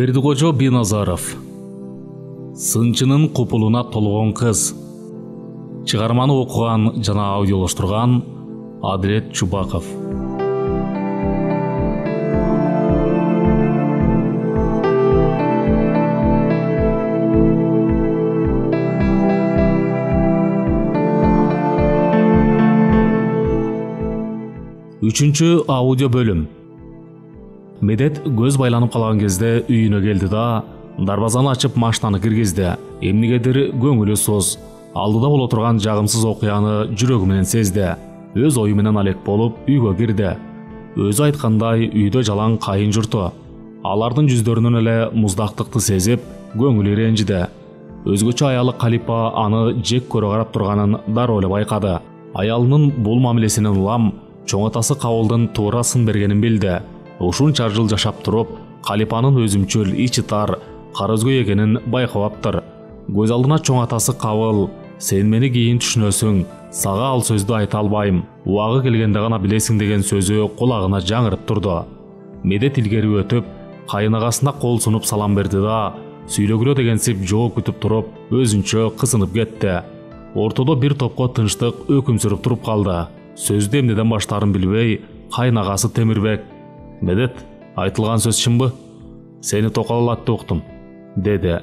Бердикожо Биназаров. Сынчынын купулуна толгон кыз. Чыгарманы окуган жана аудиолоштурган Адилет Чубаков. Үчүнчү аудио бөлүм. Медет көз байланып калган кезде үйүнө келди да дарбазаны ачып машинаны киргизди. Эмнегедир көңүлү соз. Алдыда боло турган жагымсыз окуяны жүрөгү менен сезди. Өз ою менен алек болуп үйгө кирди. Өзү айткандай үйдө жалаң кайын журту. Алардын жүздөрүнөн эле муздактыкты сезип, көңүлү ренжиди. Өзгөчө аялы Калипа аны жек көрө карап турганын дароо эле байкады. Аялынын бул мамилесинен улам чоң атасы Кабылдын туура сын бергенин билди. Ушунча жыл жашап туруп, Калипанын өзүмчүл, ичи тар, кара өзгөй экенин байкабаптыр. Көз алдына чоң атасы Кабыл: "Сен мени кийин түшүнөсүң, сага ал сөздү айта албайм, убагы келгенде гана билесиң" деген сөзү кулагына жаңырып турду. Медет илгери өтүп, кайынагасына кол сунуп салам берди да, сүйлөгүлө дегенсип жооп күтүп туруп, өзүнчө кызынып кетти. Ортодо бир топко тынчтык өкүм сүрүп туруп калды. Сөздү эмнеден баштаарын билбей, кайнагасы Темирбек: "Медет, айтылган сөз чынбы? Сени токололатты уктум", деди.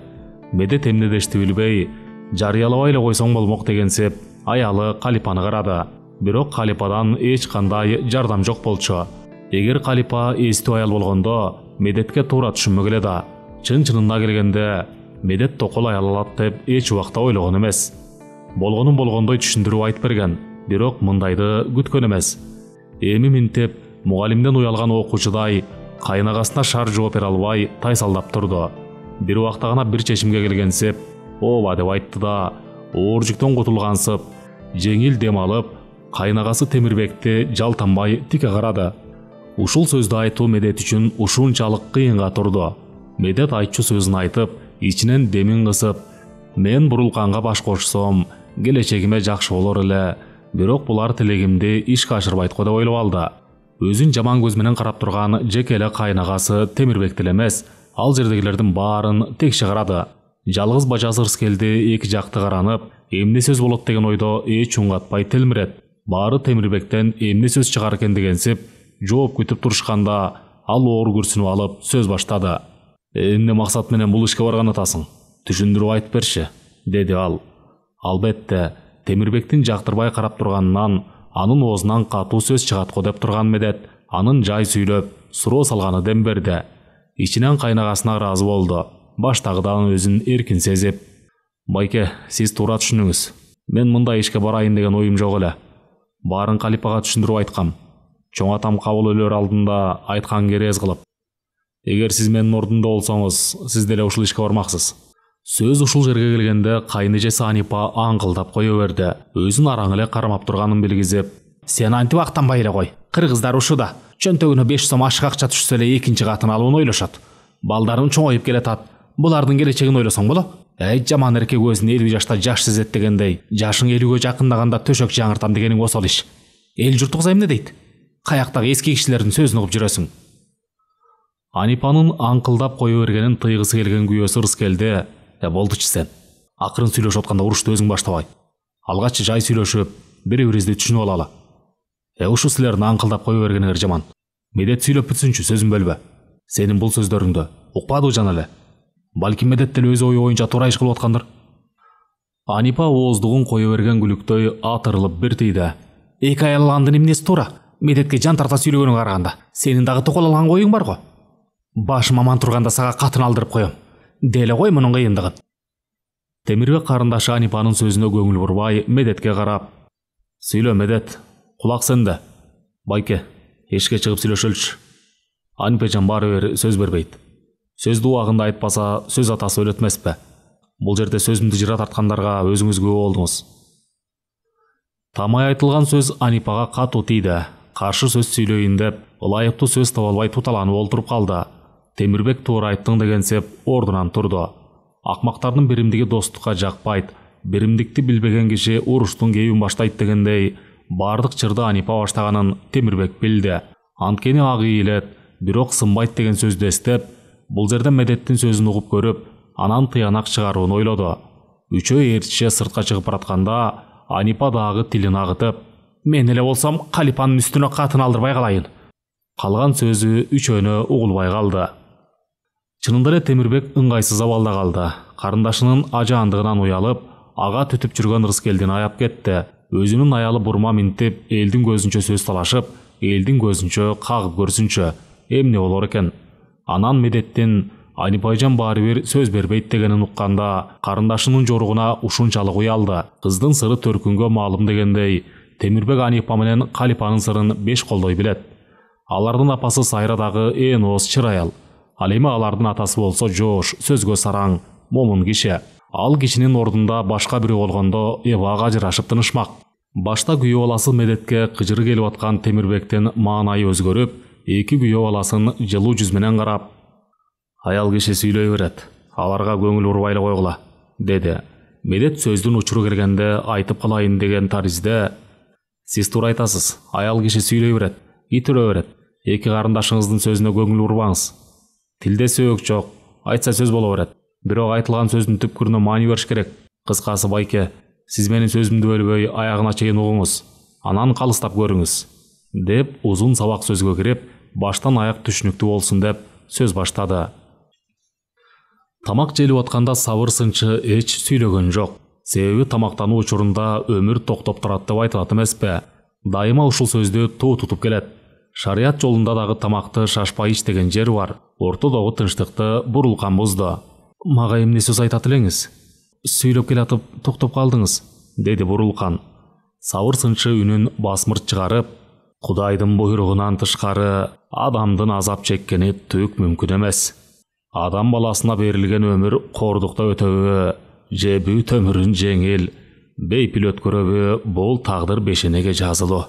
Медет эмне дешти билбей, жарыялабай эле койсоң болмок дегенсип, аялы Калипаны карады. Бирок Калипадан эч кандай жардам жок болчу. Эгер Калипа эстүү аял болгондо, Медетке туура түшүнмөгүлө да. Чын-чынына келгенде, Медет токол аял алат деп эч убакта ойлогон эмес. Болгонун болгондой түшүндүрүп айтып берген, бирок мындайды күткөн эмес. Эми минтеп, мугалимден уялган окуучудай кайнагасына шар жооп бере албай тайсалдап турду. Бир убакта гана бир чечимге келгенсип, "Ооба" деп айтты да, оор жүктөн кутулгансып, жеңил дем алып, кайнагасы Темирбекти жалтанбай тике карады. Ушул сөздү айтуу Медет үчүн ушунчалык кыйынга турду. Медет айтчу сөзүн айтып, ичинен демин кысып: "Мен бурулканга баш кошсом, келечегиме жакшы болор эле, бирок булар тилегимди ишке ашырбайт го" деп ойлоп алды. Өзүн жаман көз менен карап турган жеке эле кайнагасы Темирбек деле эмес, ал жердегилердин баарын текше карады. Жалгыз бажасы Ырыскелди эки жакты каранып, эмне сөз болот деген ойдо эч үн катпай телмирет. Баары Темирбектен эмне сөз чыгар экен дегенсип, жооп күтүп турушканда, ал оор күрсүнүп алып сөз баштады. "Эмне максат менен бул ишке барган атасың? Түшүндүрүп айтып берчи", деди ал. Албетте, Темирбектин жактырбай карап турганынан анын оозунан катуу сөз чыгат го деп турган Медет анын жай сүйлөп, суроо салганы дем берди. Ичинен кайнагасына ыраазы болду. Баштагыдан өзүн эркин сезип: "Байке, сиз туура түшүнүңүз. Мен мындай ишке барайын деген оюм жок эле. Баарын Калипага түшүндүрүп айткам. Чоң атам Кабыл өлөр алдында айткан керез кылып. Эгер сиз менин ордумда болсоңуз, сиз деле ушул ишке бармаксыз." Сөз ушул жерге келгенде кайнэжеси Анипа аңкылдап кое берди. Өзүн араң эле кармап турганын билгизип: "Сен антип актанбай эле кой. Кыргыздар ушуда. Чөнтөгүнө 5 сом ашык акча түшсө эле экинчи катын алууну ойлошот. Балдарын чоңоюп келатат. Булардын келечегин ойлосоң боло. Жаман эркек өзүн 50 жашта жаш сезет дегендей, жашың 50гө жакындаганда төшөк жаңыртам дегениң осал иш. Эл журтуңуз эмне дейт? Каяктагы эски кишилердин сөзүн угуп жүрөсүң?" Анипанын аңкылдап кое бергенин тыйгысы келген күйөөсү Ырыскелди: "Болдучу сен. Акырын сүйлөшүп атканда урушту өзүң баштабай. Алгач жай сүйлөшүп, бири-бирибизди түшүнүп алалы. Ушу силердин аңкылдап кое бергениңер жаман. Медет сүйлөп бүтсүнчү, сөзүн бөлбө. Сенин бул сөздөрүңдү укпадыбы жана эле? Балким Медет деле өз ою боюнча туура иш кылып аткандыр." Анипа ооздугун кое берген күлүктөй атырылып бир тийди. "Эки аял алгандын эмнеси туура? Медетке жан тарта сүйлөгөнгө караганда, сенин дагы токол алган коюң бар го. Башым аман турганда сага катын алдырып коем. Деле кой мунун кыйындыгын." Темирбек карындашы Анипанын сөзүнө көңүл бурбай Медетке карап: "Сүйлө Медет, кулак сенде. Байке, эшикке чыгып сүйлөшөлүчү. Анипежан баары бир сөз бербейт. Сөздү убагында айтпаса, сөз атасы өлөтмеспи? Бул жерде сөзүмдү жыра тарткандарга өзүңүз күбө болдуңуз." Тамай айтылган сөз Анипага катуу тийди. Каршы сөз сүйлөйүн деп, ылайыктуу сөз таба албай туталанып олтуруп калды. Темирбек туура айттың дегенсип ордунан турду. Акмактардын биримдиги достукка жакпайт, биримдикти билбеген киши уруштун кебин баштайт дегендей, бардык чырды Анипа баштаганын Темирбек билди. Анткени ак ийилет, бирок сынбайт деген сөздү эстеп, Бул жерде Медеттин сөзүн угуп көрүп, анан тыянак чыгарууну ойлоду. Үчөө ээрчиче сыртка чыгып баратканда Анипа дагы тилин агытып, мен эле болсом Калипанын үстүнө катын алдырбай калайын. Калган сөзү үчөөнө угулбай калды. Чынында эле Темирбек ыңгайсыз абалда калды. Карындашынын ажаандыгынан уялып, ага түтүп жүргөн Рыскелдин аяп кетти. Өзүнүн аялы бурма минтип, элдин көзүнчө сөз талашып, элдин көзүнчө кагып көрсүнчү, эмне болор экен. Анан Медеттин Анипайжан баары бир сөз бербейт дегенин укканда, карындашынын жоругуна ушунчалык уялды. Кыздын сыры төркүнгө маалым дегендей, Темирбек Анипа менен Калипанын сырын беш колдой билет. Алардын апасы Сайра дагы ээн ооз чыр аял. Ал эми алардын атасы болсо жоош, сөзгө сараң, момун киши. Ал кишинин ордунда башка бирөө болгондо эбага ажырашып тынышмак. Башта күйөө баласы Медетке кыжыры келип аткан Темирбектин маанайы өзгөрүп, эки күйөө баласын жылуу жүз менен карап, аял киши сүйлөй берет, аларга көңүл бурбай эле койгула, деди. Медет сөздүн учуру келгенде айтып калайын деген таризде, сиз туура айтасыз, аял киши сүйлөй берет, итүрө берет. Эки карындашыңыздын сөзүнө көңүл бурбаңыз. Тилде сөök жок, айтса сөз боло берет. Бирок айтылган сөздүн түпкүрүнө маани бериш керек. Кыскасы байке, сиз менин сөзүмдү бөлбөй аягына чейин угуңуз, анан калыстап көрүңүз, деп узун сабак сөзгө кирип, баштан аяк түшүнүктүү болсун деп сөз баштады. Тамак желип атканда Сабыр сынчы эч сүйлөгөн жок. Себеби тамактануу учурунда өмүр токтоп турат деп айтылат эмеспи? Дайыма ушул сөздү тоо тутуп келет. Шарият жолунда дагы тамакты шашпай ич деген жер бар. Ортодогу тынчтыкты Бурулкан бузду. Мага эмне сөз айтат элеңиз? Сүйлөп келатып токтоп калдыңыз, деди Бурулкан. Сабыр сынчы үнүн басмырт чыгарып, Кудайдын буйругунан тышкары адамдын азап чеккени түк мүмкүн эмес. Адам баласына берилген өмүр кордукта өтөбү, же бүт өмүрүн жеңил, бейпил өткөрөбү, бул тагдыр бешенеге жазылуу.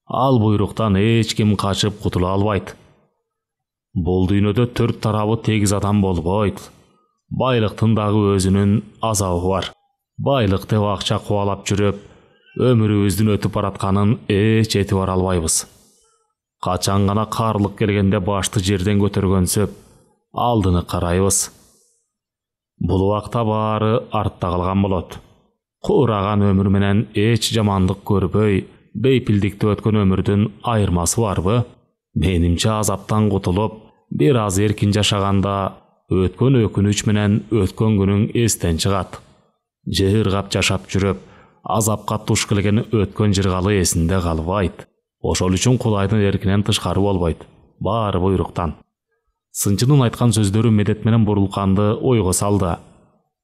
Ал буйруктан эч ким качып кутула албайт. Бул дүйнөдө төрт тарабы тегиз адам болбойт. Байлыктын дагы өзүнүн азабы бар. Байлык деп акча кубалап жүрүп, өмүрүбүздүн өтүп баратканын эч эти бара албайбыз. Качан гана каарлык келгенде башты жерден көтөргөнсөп, алдыны карайбыз. Бул убакта баары артта калган болот. Куураган өмүр менен эч жамандык көрбөй, бейпилдикте өткөн өмүрдүн айырмасы барбы? Менимче азаптан кутулуп, бир аз эркин жашаганда, өткөн өкүнүч менен өткөн күнүң эстен чыгат. Жыргап жашап жүрүп, азапка туш келген өткөн жыргалы эсинде калбайт. Ошол үчүн Кудайдын эркинен тышкары болбойт. Баары буйруктан. Сынчынын айткан сөздөрү Медет менен Бурулканды ойго салды.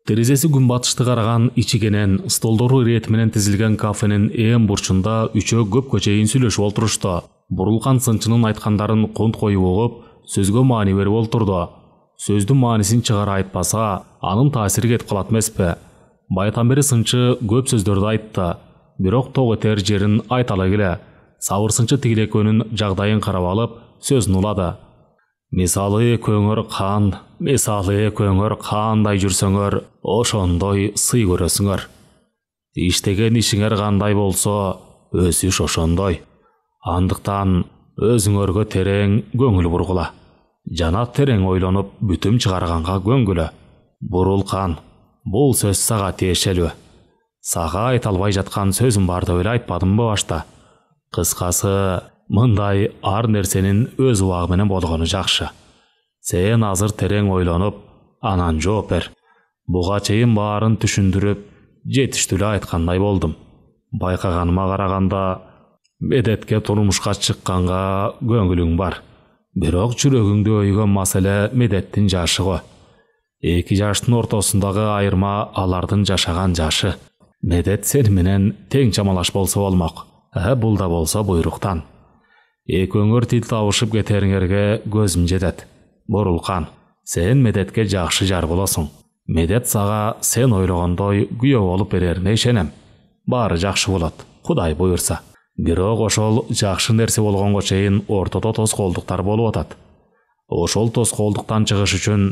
Терезеси күнбатышты караган ичигенен, столдору ирети менен тизилген кафенин ээн бурчунда үчөө көпкө чейин сүйлөшүп олтурушту. Бурулкан сынчынын айткандарын кунт коюп угуп, сөзгө маани берип олтурду. Сөздүн маанисин чыгара айтпаса, анын таасири кетип калат эмеспи? Байдан бери сынчы көп сөздөрдү айтты, бирок ток этер жерин айта ала келе. Сабыр сынчы тигил экөөнүн жагдайын карап алып, сөзүн улады. Мисалы экөөңөр кандай жүрсөңөр, ошондой сый көрөсүңөр. Иштеген ишиңер кандай болсо, өсүш ошондой. Андыктан өзүңөргө терең көңүл бургула. Жана терең ойлонуп, бүтүм чыгарганга көңгүлө. Бурулкан, бул сөз сага тиешелүү. Сага айта албай жаткан сөзүм бар деп эле айтпадымбы башта? Кыскасы, мындай ар нерсенин өз убагы менен болгону жакшы. Сен азыр терең ойлонуп, анан жооп бер. Буга чейин баарын түшүндүрүп, жетиштүү эле айткандай болдум. Байкаганыма караганда, Медетке турмушка чыкканга көңүлүң бар. Бирок жүрөгүңдү өйгөн маселе Медеттин жашы го. Эки жаштын ортосундагы айырма алардын жашаган жашы. Медет сени менен тең чамалаш болсо болмок. Бул да болсо буйруктан. Экөөңөр тил табышып кетериңерге көзүм жетет. Бурулкан, сен Медетке жакшы жар болосуң. Медет сага сен ойлогондой күйөө болуп берерине ишенем. Баары жакшы болот, Кудай буйрса. Бирок ошол жакшы нерсе болгонго чейин ортодо тоскоолдуктар болуп атат. Ошол тоскоолдуктан чыгыш үчүн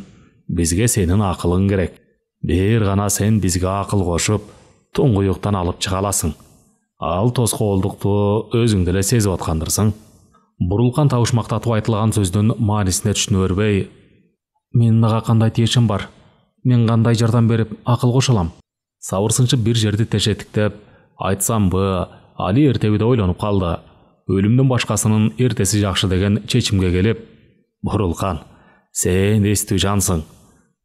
бизге сенин акылың керек. Бир гана сен бизге акыл кошуп, туңгуюктан алып чыга аласың. Ал тоскоолдукту өзүң деле сезип аткандырсың. Бурулкан табышмактатып айтылган сөздүн маанисине түшүнө бербей, Менин ага кандай тиешим бар? Мен кандай жардам берип акыл кошо алам? Сабыр сынчы бир жерди тешеттиктеп, айтсамбы, Али эртебиде ойлонуп калды. Өлүмдөн башкасынын эртеси жакшы деген чечимге келип, Бурулкан, сен эстүү жансың.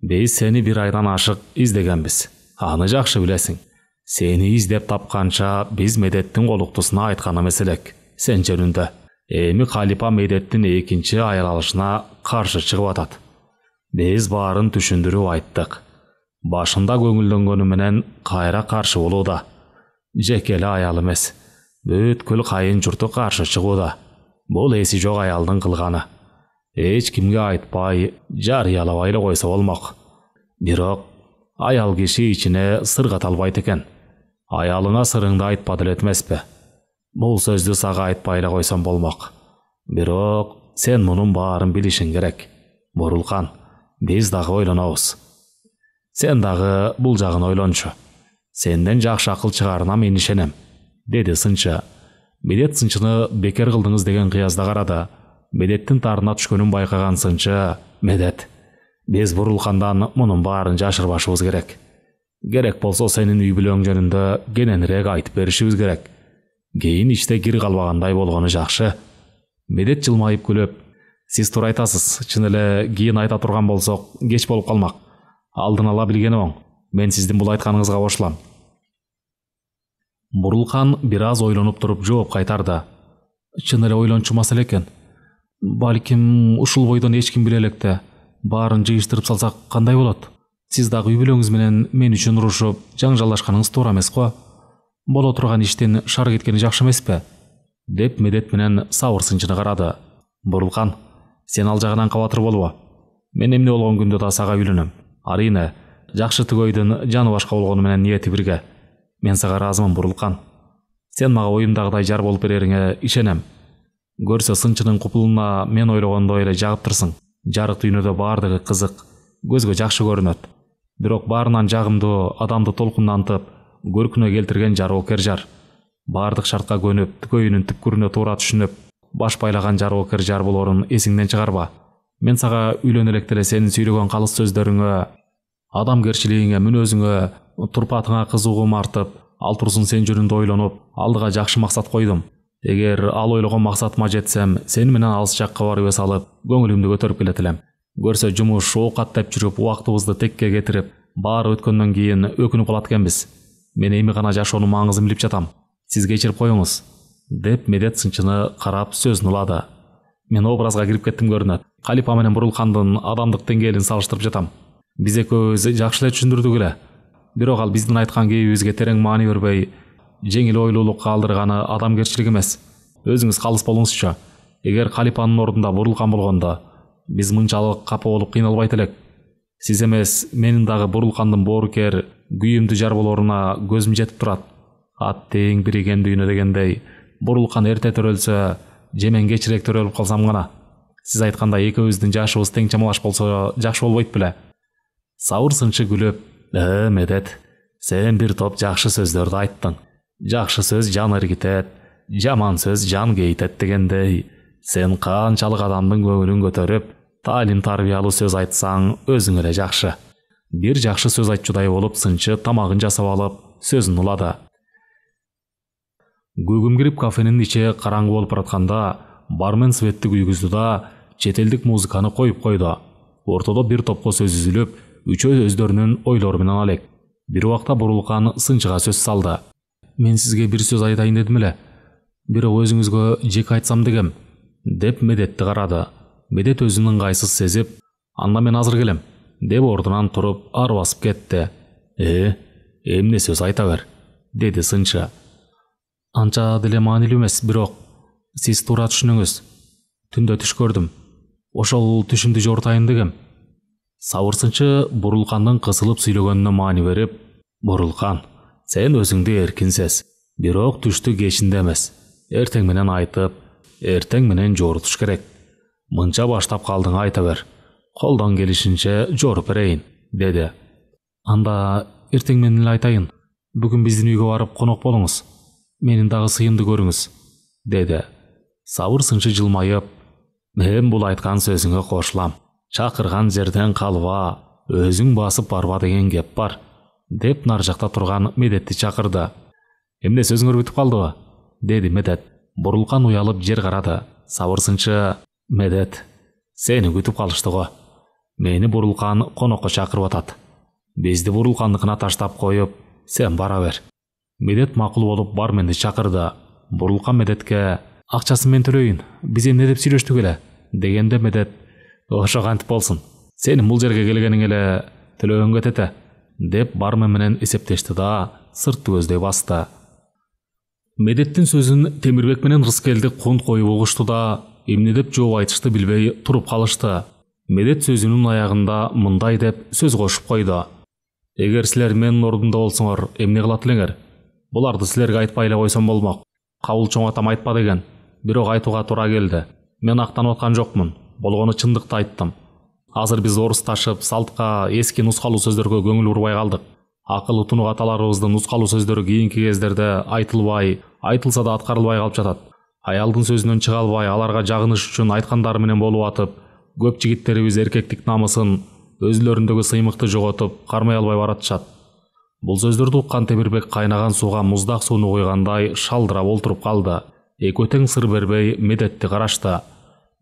Биз сени бир айдан ашык издегенбиз. Аны жакшы билесиң. Сени издеп тапканча биз Медеттин колуктусуна айткан эмес элек. Сен жөнүндө. Эми Калипа Медеттин экинчи аял алышына каршы чыгып атат. Биз баарын түшүндүрүп айттык. Башында көңүлдөнгөнү менен кайра каршы болууда. Жеке эле аял эмес. Бүткүл кайын журту каршы чыгууда. Бул эси жок аялдын кылганы. Эч кимге айтпай, жарыялабай эле койсо болмок. Бирок аял киши ичине сыр ката албайт экен. Аялыңа сырыңды айтпа делет эмеспи? Бул сөздү сага айтпай эле койсом болмок. Бирок сен мунун баарын билишиң керек. Бурулкан, биз дагы ойлонобуз. Сен дагы бул жагын ойлончу. Сенден жакшы акыл чыгарына мен ишенем, деди сынчы. Медет сынчыны бекер кылдыңыз деген кыязда карады. Медеттин тарына түшкөнүн байкаган сынчы, Медет, биз Бурулкандан мунун баарын жашырбашыбыз керек. Керек болсо сенин үй бүлөң жөнүндө кененирээк айтып беришибиз керек. Кийин ичте кир калбагандай болгону жакшы. Медет жылмайып күлөп, сиз туура айтасыз, чын эле кийин айта турган болсок кеч болуп калмак. Алдын ала билгени оң. Мен сиздин бул айтканыңызга кошулам. Бурулкан бир аз ойлонуп туруп жооп кайтарды. Чын эле ойлончу маселе экен. Балким ушул бойдон эч ким биле электе. Баарын жыйыштырып салсак кандай болот? Сиз дагы үй бүлөңүз менен мен үчүн урушуп, жаңжалдашканыңыз туура эмес го? Боло турган иштен шар кеткени жакшы эмеспи? Деп Медет менен Сабыр сынчыны карады. Бурулкан, сен ал жагынан кабатыр болбо. Мен эмне болгон күндө да сага үйлөнөм. Арийне, жакшы төгөйдүн жаны башка болгону менен ниети бирге. Мен сага ыраазымын, Бурулкан. Сен мага оюмдагыдай жар болуп берериңе ишенем. Көрсө сынчынын купулуна мен ойлогондой эле жагып турсуң. Жарык дүйнөдө баардыгы кызык, көзгө жакшы көрүнөт. Бирок баарынан жагымдуу, адамды толкундантып, көркүнө келтирген жар окер жар. Баардык шартка көнүп, тükөйүнүн түпкүрүнө туура түшүнүп, баш байлаган жар окер жар болорун эсиңден чыгарба. Мен сага үйлөнө электе эле сенин сүйлөгөн калыс сөздөрүңө, адамгерчилигиңе, мүнөзүңө, турпатыңа кызыгуум артып, ал турсун сен жөнүндө ойлонуп, алдыга жакшы максат койдум. Эгер ал ойлогон максатыма жетсем, сени менен алыс жакка барып эс алып, көңүлүмдү көтөрүп келет элем. Көрсө жумуш, оокат деп жүрүп, убактыбызды текке кетирип, баары өткөндөн кийин өкүнүп калат экенбиз. Мен эми гана жашоонун маңызын билип жатам. Сиз кечирип коюңуз, деп Медет сынчыны карап сөзүн улады. Мен образга кирип кеттим көрүнөт. Калипа менен Бурулкандын адамдык деңгээлин салыштырып жатам. Биз экөөбүз жакшы эле түшүндүрдүк эле. Бирок ал биздин айткан кебибизге терең маани бербей, жеңил ойлуулукка алдырганы адамгерчилик эмес. Өзүңүз калыс болуңузчу. Эгер Калипанын ордунда Бурулкан болгондо, биз мынчалык капа болуп кыйналбайт элек. Сиз эмес, менин дагы Бурулкандын боорукер, күйүмдүү жар болоруна көзүм жетип турат. Ат тең бириген дүйнө дегендей, Бурулкан эрте төрөлсө, же мен кечирээк төрөлүп калсам гана. Сиз айткандай экөөбүздүн жашыбыз тең чамалаш болсо жакшы болбойт беле? Сабыр сынчы күлүп, Медет, сен бир топ жакшы сөздөрдү айттың. Жакшы сөз жан эргитет, жаман сөз жан кейтет дегендей, сен канчалык адамдын көңүлүн көтөрүп, таалим тарбиялуу сөз айтсаң, өзүң эле жакшы. Бир жакшы сөз айтчудай болуп, сынчы тамагын жасап алып, сөзүн улады. Көгүм кирип кафенин ичи караңгы болуп баратканда, бармен светти күйгүздү да чет элдик музыканы коюп койду. Ортодо бир топко сөз үзүлүп, үчөө өздөрүнүн ойлору менен алек. Бир убакта Бурулкан сынчыга сөз салды. Мен сизге бир сөз айтайын дедим эле. Бирок өзүңүзгө жеке айтсам дегем, деп Медетти карады. Медет өзүнүн ыңгайсыз сезип, анда мен азыр келем, деп ордунан туруп ар басып кетти. Эмне сөз айта бер, деди сынчы. Анча деле маанилүү эмес, бирок сиз туура түшүнүңүз. Түндө түш көрдүм. Ошол түшүмдү жортайын дегем. Сабыр сынчы Бурулкандын кысылып сүйлөгөнүнө маани берип, Бурулкан, сен өзүңдү эркин сез. Бирок түштү кечинде эмес, эртең менен айтып, эртең менен жорутуш керек. Мынча баштап калдың, айта бер. Колдон келишинче жоруп берейин, деди. Анда эртең менен эле айтайын. Бүгүн биздин үйгө барып конок болуңуз. Менин дагы сыйымды көрүңүз, деди. Сабыр сынчы жылмайып, мен бул айткан сөзүңө кошулам. Чакырган жерден калба, өзүң басып барба деген кеп бар, деп нар жакта турган Медетти чакырды. Эмне сөзүңөр бүтүп калдыбы? Деди Медет. Бурулкан уялып жер карады. Сабырсынчы: Медет, сени күтүп калышты го. Мени Бурулкан конокко чакырып атат. Бизди Бурулкандыкына таштап коюп, сен бара бер. Медет макул болуп барменди чакырды. Бурулкан Медетке: акчасын мен төлөйүн, биз эмне деп сүйлөштүк эле? Дегенде Медет: ошо кантип болсун, сенин бул жерге келгениң эле төлөгөнгө тете, деп бармен менен эсептешти да сыртты көздөй басты. Медеттин сөзүн Темирбек менен Рыскелди кунт коюп угушту да эмне деп жооп айтышты билбей туруп калышты. Медет сөзүнүн аягында мындай деп сөз кошуп койду: эгер силер менин ордумда болсоңор, эмне кылат элеңер? Буларды силерге айтпай эле койсом болмок. Кабыл чоң атам айтпа деген, бирок айтууга туура келди. Мен актанып аткан жокмун, болгону чындыкты айттым. Азыр биз орусташып, салтка, эски нускалуу сөздөргө көңүл бурбай калдык. Акыл утунук аталарыбыздын нускалуу сөздөрү кийинки кездерде айтылбай, айтылса да аткарылбай калып жатат. Аялдын сөзүнөн чыга албай, аларга жагыныш үчүн айткандары менен болуп атып, көп жигиттерибиз эркектик намысын, өзүлөрүндөгү сыймыкты жоготуп, кармай албай баратышат. Бул сөздөрдү уккан Темирбек кайнаган сууга муздак сууну куйгандай шалдырап олтуруп калды. Экөө тең сыр бербей Медетти карашты.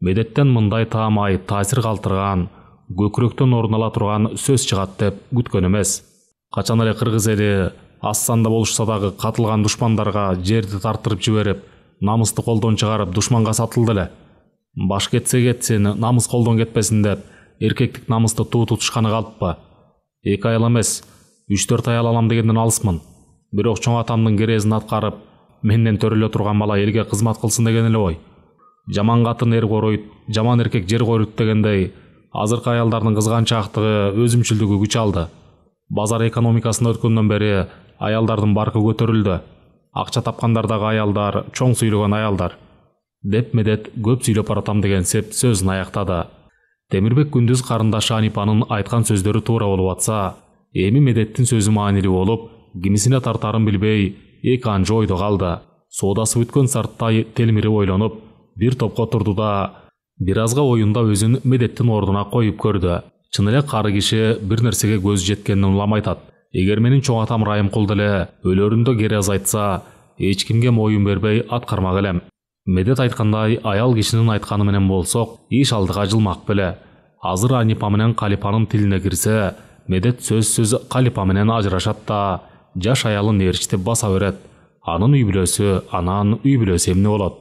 Медеттен мындай таамай таасир калтырган, көкүрөктөн орун ала турган сөз чыгат деп күткөн эмес. Качан эле кыргыз эли аз санда болушса дагы катылган душмандарга жерди тартырып жиберип, намысты колдон чыгарып душманга сатылды эле. Баш кетсе кетсин, намыс колдон кетпесин деп эркектик намысты туу тутушканы калппы? 2 аял эмес, 3-4 аял алам дегенден алысмын. Бирок чоң атамдын керезин аткарып, менден төрөлө турган бала элге кызмат кылсын деген эле ой. Жаман катын эр коруйт, жаман эркек жер коруйт дегендей, азыркы аялдардын кызганчаактыгы, өзүмчүлдүгү күч алды. Базар экономикасында өткөндөн бери аялдардын баркы көтөрүлдү. Акча тапкандар дагы аялдар, чоң сүйлөгөн аялдар. Деп Медет көп сүйлөп баратам деген сеп сөзүн аяктады. Темирбек күндүз карындашы Анипанын айткан сөздөрү туура болуп атса, эми Медеттин сөзү маанилүү болуп, кимисине тартарын билбей, эки анча ойдо калды. Соодасы бүткөн сарттай телмирип ойлонуп, бир топко турду да бир азга оюнда өзүн Медеттин ордуна коюп көрдү. Чын эле кары киши бир нерсеге көзү жеткенин улам айтат. Эгер менин чоң атам Райымкул деле өлөрүндө керез айтса, эч кимге моюн бербей аткармак элем. Медет айткандай, аял кишинин айтканы менен болсок, иш алдыга жылмак беле. Азыр Анипа менен Калипанын тилине кирсе, Медет сөзсүз Калипа менен ажырашат да, жаш аялын ээрчитип баса берет. Анын үй бүлөсү, анан үй бүлөсү эмне болот?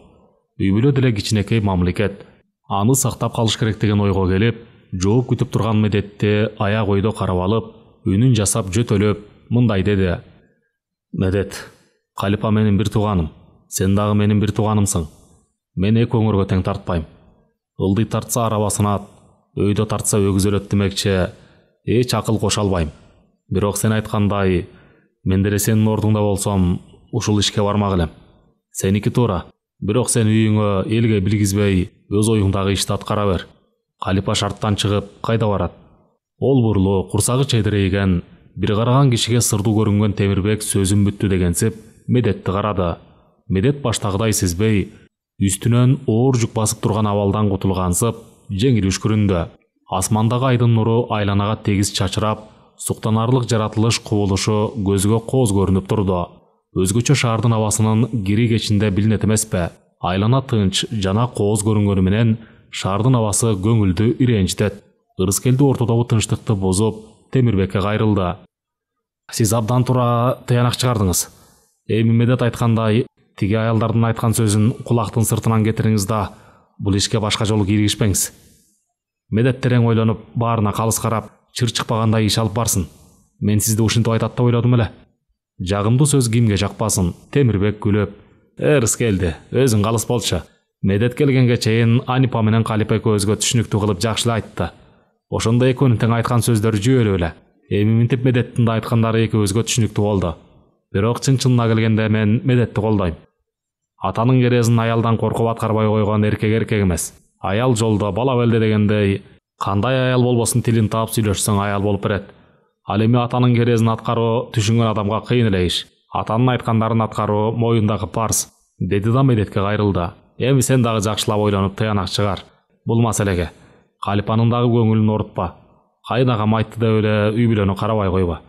Үй бүлө деле кичинекей мамлекет. Аны сактап калыш керек деген ойго келип, жооп күтүп турган Медетти аяк ойдо карап алып, үнүн жасап жөтөлөп, мындай деди: Медет, Калипа менин бир тууганым, сен дагы менин бир тууганымсың. Мен эки өңөргө тең тартпайм. Ылдый тартса арабасына ат, өйдө тартса өгүз өлөт демекчи, эч акыл кошо албайм. Бирок сен айткандай, мен деле сенин ордуңда болсом, ушул ишке бармак элем. Сеники туура, бирок сен үйүңө элге билгизбей, өз оюңдагы ишти аткара бер. Калипа шарттан чыгып кайда барат? Ол бурлуу, курсагы чедирейген, бир караган кишиге сырдуу көрүнгөн Темирбек сөзүн бүттү дегенсип Медетти карады. Медет баштагыдай сезбей, үстүнөн оор жүк басып турган абалдан кутулгансып, жеңил үшкүрүндү. Асмандагы айдын нуру айланага тегиз чачырап, суктанарлык жаратылыш кубулушу көзгө кооз көрүнүп турду. Өзгөчө шаардын абасынын кири кечинде билинет эмеспи? Айлана тынч, жана кооз көрүнгөнү менен шаардын абасы көңүлдү ирэнчитет. Ырыскелди ортодогу тынчтыкты бузуп, Темирбекке кайрылды. Сиз абдан туура тыянак чыгардыңыз. Эми Медет айткандай, тиги аялдардын айткан сөзүн кулактын сыртынан кетириңиз да, бул ишке башка жолу киргишпеңиз. Медет терең ойлонуп, баарына калыс карап, чыр чыкпагандай иш алып барсын. Мен сизди ушинтип айтат деп ойлодум эле. Жагымдуу сөз кимге жакпасын? Темирбек күлүп: Рыскелди, өзүң калыс болчу. Медет келгенге чейин Анипа менен Калипа экөөбүзгө түшүнүктүү кылып жакшы эле айтты. Ошондо экөөнүн тең айткан сөздөрү жүйөлүү эле. Эми минтип Медеттин да айткандары экөөбүзгө түшүнүктүү болду. Бирок чын-чынына келгенде мен Медетти колдойм. Атанын керезин аялдан коркуп аткарбай койгон эркек эмес. Аял жолдо, бала белде дегендей, кандай аял болбосун тилин таап сүйлөшсөң аял болуп берет. Ал эми атанын керезин аткаруу түшүнгөн адамга кыйын эле иш. Атанын айткандарын аткаруу моюндагы парз, деди да Медетке кайрылды. Эми сен дагы жакшылап ойлонуп тыянак чыгар. Бул маселеге Калипанын дагы көңүлүн орутпа. Кайнагам айтты деп эле үй бүлөнү карабай койбо.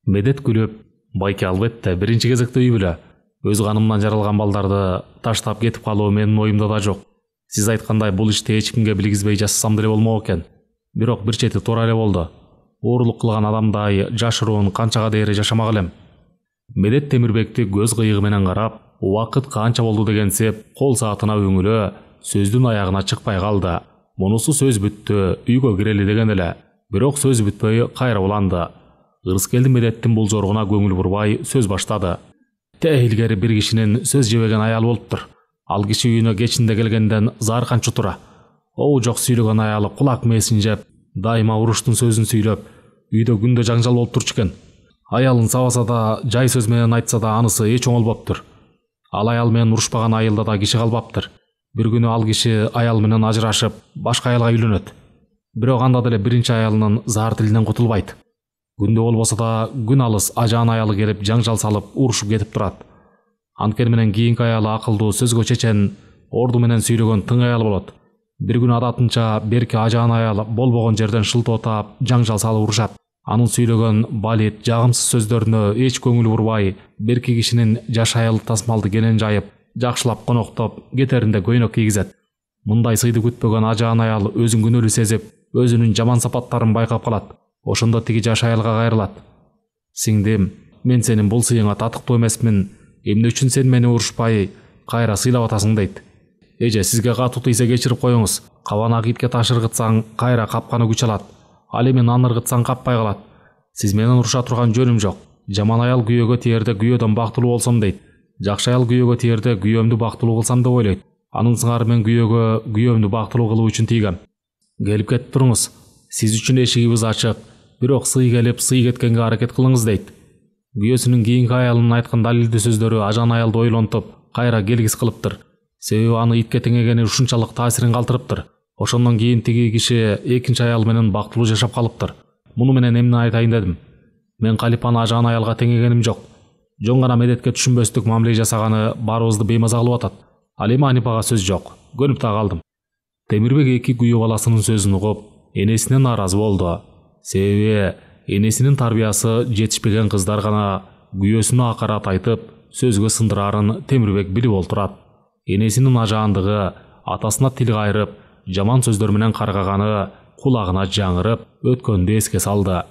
Медет күлүп, байке албетте, биринчи кезекте үй бүлө. Өз канымдан жаралган балдарды таштап кетип калуу менин оюмда да жок. Сиз айткандай бул ишти эч кимге билгизбей жасасам деле болмок экен. Бирок бир чети туура эле болду. Оорулук кылган адамдай жашыруун канчага дээри жашамак элем. Медет Темирбекти көз кыйыгы менен карап, убакыт канча болду дегенсип, кол саатына үңүлө, сөздүн аягына чыкпай калды. Мунусу сөз бүттү, үйгө кирели деген эле. Бирок сөз бүтпөй кайра уланды. Ырыскелди Медеттин бул жоргуна көңүл бурбай сөз баштады. Илгери бир кишинин сөз жебеген аялы болуптур. Ал киши үйүнө кечинде келгенден зарканчы тура. Оу жок сүйлөгөн аялы кулак мээсин жеп, дайыма уруштун сөзүн сүйлөп, үйдө күндө жаңжал болуп турчу экен. Аялын сабаса да, жай сөз менен айтса да анысы эч оңолбоптур. Ал аял менен урушпаган айылда да киши калбаптыр. Бир күнү ал киши аял менен ажырашып, башка аялга үйлөнөт. Бирок анда деле биринчи аялынын зар тилинен кутулбайт. Күндө болбосо да күн алыс ажаан аялы келип жаңжал салып урушуп кетип турат. Анткени менен кийинки аялы акылдуу, сөзгө чечен, орду менен сүйлөгөн тың аял болот. Бир күн адатынча берки ажаан аял болбогон жерден шылтоо таап жаңжал салып урушат. Анын сүйлөгөн балет, жагымсыз сөздөрүнө эч көңүл бурбай, берки кишинин жаш аялы тасмалды келен жайып, жакшылап коноктоп, кетеринде көйнөк кийгизет. Мындай сыйды күтпөгөн ажаан аял өзүн күнөөлүү сезип, өзүнүн жаман сапаттарын байкап калат. Ошондо тиги жаш аялга кайрылат. Сиңдим, мен сенин бул сыйыңа татыктуу эмесмин. Эмне үчүн сен мени урушпай, кайра сыйлап атасың дейт. Эже, сизге катуу тийсе кечирип коюңуз. Кабанак итке таш ыргытсаң, кайра капканы күч алат. Ал эми нан ыргытсаң каппай калат. Сиз менен уруша турган жөнүм жок. Жаман аял күйөөгө тиерде күйөөдөн бактылуу болсом дейт. Жакшы аял күйөөгө тиерде күйөөмдү бактылуу кылсам деп ойлойт. Анын сыңары мен күйөөгө күйөөмдү бактылуу кылуу үчүн тийгем. Келип кетип туруңуз. Сиз үчүн эшигибиз ачык. Бирок сый келип, сый кеткенге аракет кылыңыз дейт. Күйөөсүнүн кийинки аялынын айткан далилдүү сөздөрү ажан аялды ойлонтуп, кайра келгис кылыптыр. Себеби аны итке теңегени ушунчалык таасирин калтырыптыр. Ошондон кийин тиги киши экинчи аял менен бактылуу жашап калыптыр. Муну менен эмне айтайын дедим. Мен Калипаны ажан аялга теңегеним жок. Жон гана Медетке түшүнбөстүк мамиле жасаганы баарыбызды беймаза кылып атат. Ал эми Анипага сөз жок. Көнүп да калдым. Темирбек эки күйөө баласынын сөзүн угуп, энесинен нааразы болду. Себеби энесинин тарбиясы жетишпеген кыздар гана күйөөсүнө акарат айтып, сөзгө сындырарын Темирбек билип олтурат. Энесинин ажаандыгы, атасына тил кайрып, жаман сөздөр менен каргаганы кулагына жаңырып, өткөндү эске салды.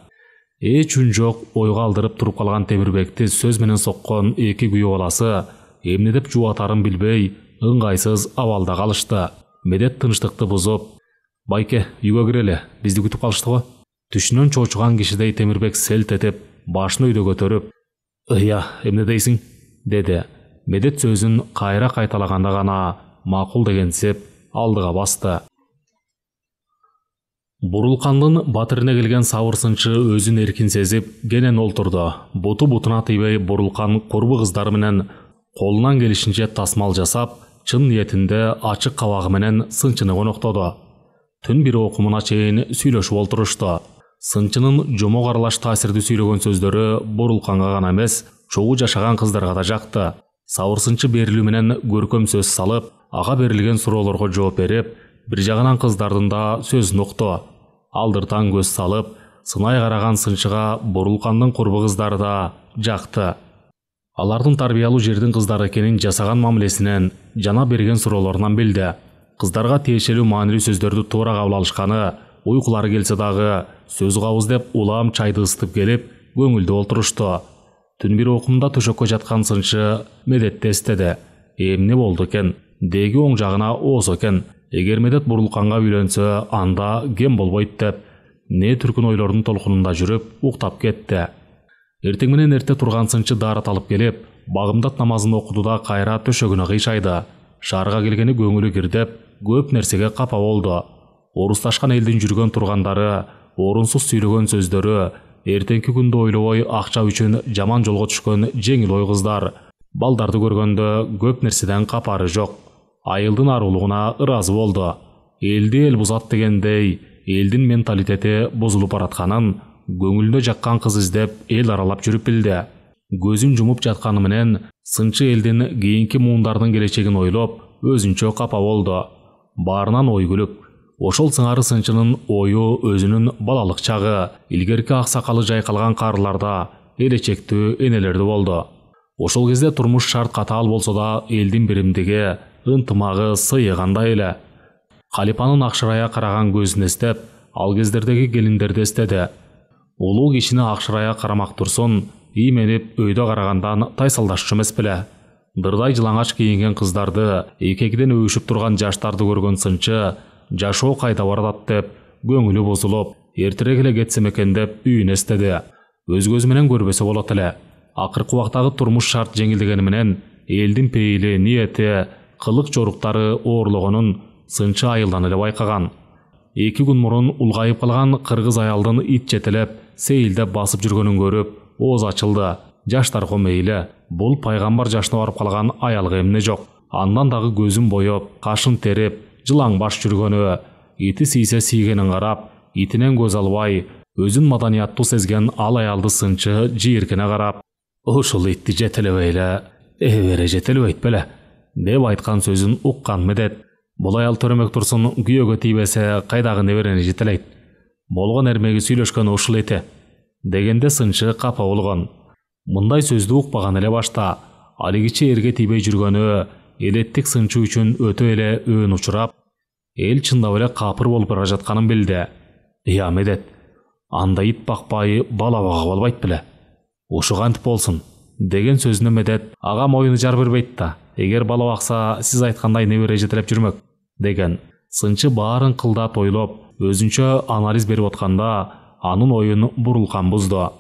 Эч үн жок, ойго алдырып туруп калган Темирбекти сөз менен соккон эки күйөө баласы эмне деп жубатарын билбей, ыңгайсыз абалда калышты. Медет тынчтыкты бузуп, «Байке, үйгө кирели, бизди күтүп калышты го». Түшүнөн чоочуган кишидей Темирбек селт этип, башын өйдө көтөрүп, «Ыя, эмне дейсиң?» деди. Медет сөзүн кайра кайталаганда гана макул дегенсип алдыга басты. Бурулкандын батырына келген сабырсынчы өзүн эркин сезип, кенен олтурду. Буту бутуна тийбей Бурулкан курбу кыздары менен колунан келишинче тасмал жасап, чын ниетинде ачык кабагы менен сынчыны коноктоду. Түн бир окумуна чейин сүйлөшүп олтурушту. Сынчынын жомок аралаш таасирдүү сүйлөгөн сөздөрү Бурулканга гана эмес, чогуу жашаган кыздарга да жакты. Сабырсынчы берилүү менен көркөм сөз салып, ага берилген суроолорго жооп берип, бир жагынан кыздардын да сөзүн укту. Алдыртан көз салып, сынай караган сынчыга Бурулкандын курбу кыздары да жакты. Алардын тарбиялуу жердин кыздары экенин жасаган мамилесинен, жана берген суроолорунан билди. Кыздарга тиешелүү маанилүү сөздөрдү туура кабыл алышканы, уйкулары келсе дагы сөз кабыз деп улам чайды ысытып келип, көңүлдүү олтурушту. Түн бир окумда төшөккө жаткан сынчы Медетти эстеди. Эмне болду экен? Деги оң жагына оозо экен. Эгер Медет Бурулканга үйлөнсө, анда кем болбойт деп, не түркүн ойлордун толкунунда жүрүп, уктап кетти. Эртең менен эрте турган сынчы даарат алып келип, багымдат намазын окуду да кайра төшөгүнө кыйшайды. Шаарга келгени көңүлү кирдеп, көп нерсеге капа болду. Орусташкан элдин жүргөн тургандары, орунсуз сүйлөгөн сөздөрү, эртеңки күндү ойлобой акча үчүн жаман жолго түшкөн жеңил ой кыздар. Балдарды көргөндө көп нерседен капары жок. Айылдын арулугуна ыраазы болду. Элди эл бузат дегендей, элдин менталитети бузулуп баратканын, көңүлүнө жаккан кыз издеп эл аралап жүрүп билди. Көзүн жумуп жатканы менен сынчы элдин кийинки муундардын келечегин ойлоп, өзүнчө капа болду. Баарынан ой күлүп, Ошол сыңары сынчынын ою өзүнүн балалык чагы, илгерки аксакалы жайкалган карыларда, элечектүү энелерди болду. Ошол кезде турмуш шарт катаал болсо да, элдин биримдиги, ынтымагы сыйыгандай эле. Калипанын акшырая караган көзүн эстеп, ал кездердеги келиндерди эстеди. Улуу кишини акшырая карамак турсун, ийменип өйдө карагандан тайсалдашчу эмес беле. Дырдай жылаңач кийинген кыздарды, экегиден өйүшүп турган жаштарды көргөн сынчы, жашоо кайда барат деп, көңүлү бузулуп, эртерээк эле кетсем экен деп үйүн эстеди. Өз көзү менен көрбөсө болот эле. Акыркы убактагы турмуш шарт жеңилдегени менен, элдин пейили, ниети, кылык жоруктары оорлогонун сынчы айылдан эле байкаган. 2 күн мурун улгайып калган кыргыз аялдын ит жетелеп, сейилдеп басып жүргөнүн көрүп, ооз ачылды. Жаштарга мейли, бул пайгамбар жашына барып калган аялга эмне жок. Андан дагы көзүн боеп, кашын терип, жылаң баш жүргөнү, ити сийсе сийгенин карап, итинен көз албай, өзүн маданияттуу сезген ал аялды сынчы жийиркене карап, ушул итти жетелебейле, эбере жетелебейт беле, деп айткан сөзүн уккан Медет. Бул аял төрөмөк турсун, күйөөгө тийбесе кайдагы неберени жетелейт. Болгон эрмеги сүйлөшкөн ушул эти, дегенде сынчы капа болгон. Мындай сөздү укпаган эле башта, алигичи эрге тийбей жүргөнү, элеттик сынчы үчүн өтө эле өөн учурап, эл чындап эле капыр болуп бара жатканын билди. Я Медет, анда ит бакпай бала бага болбойт беле. Ушу кантип болсун? Деген сөзүнө Медет, ага моюну жар бербейт да, эгер бала бакса, сиз айткандай небере жетелеп жүрмөк, деген. Сынчы баарын кылдат ойлоп, өзүнчө анализ берип атканда, анын оюн Бурулкан бузду.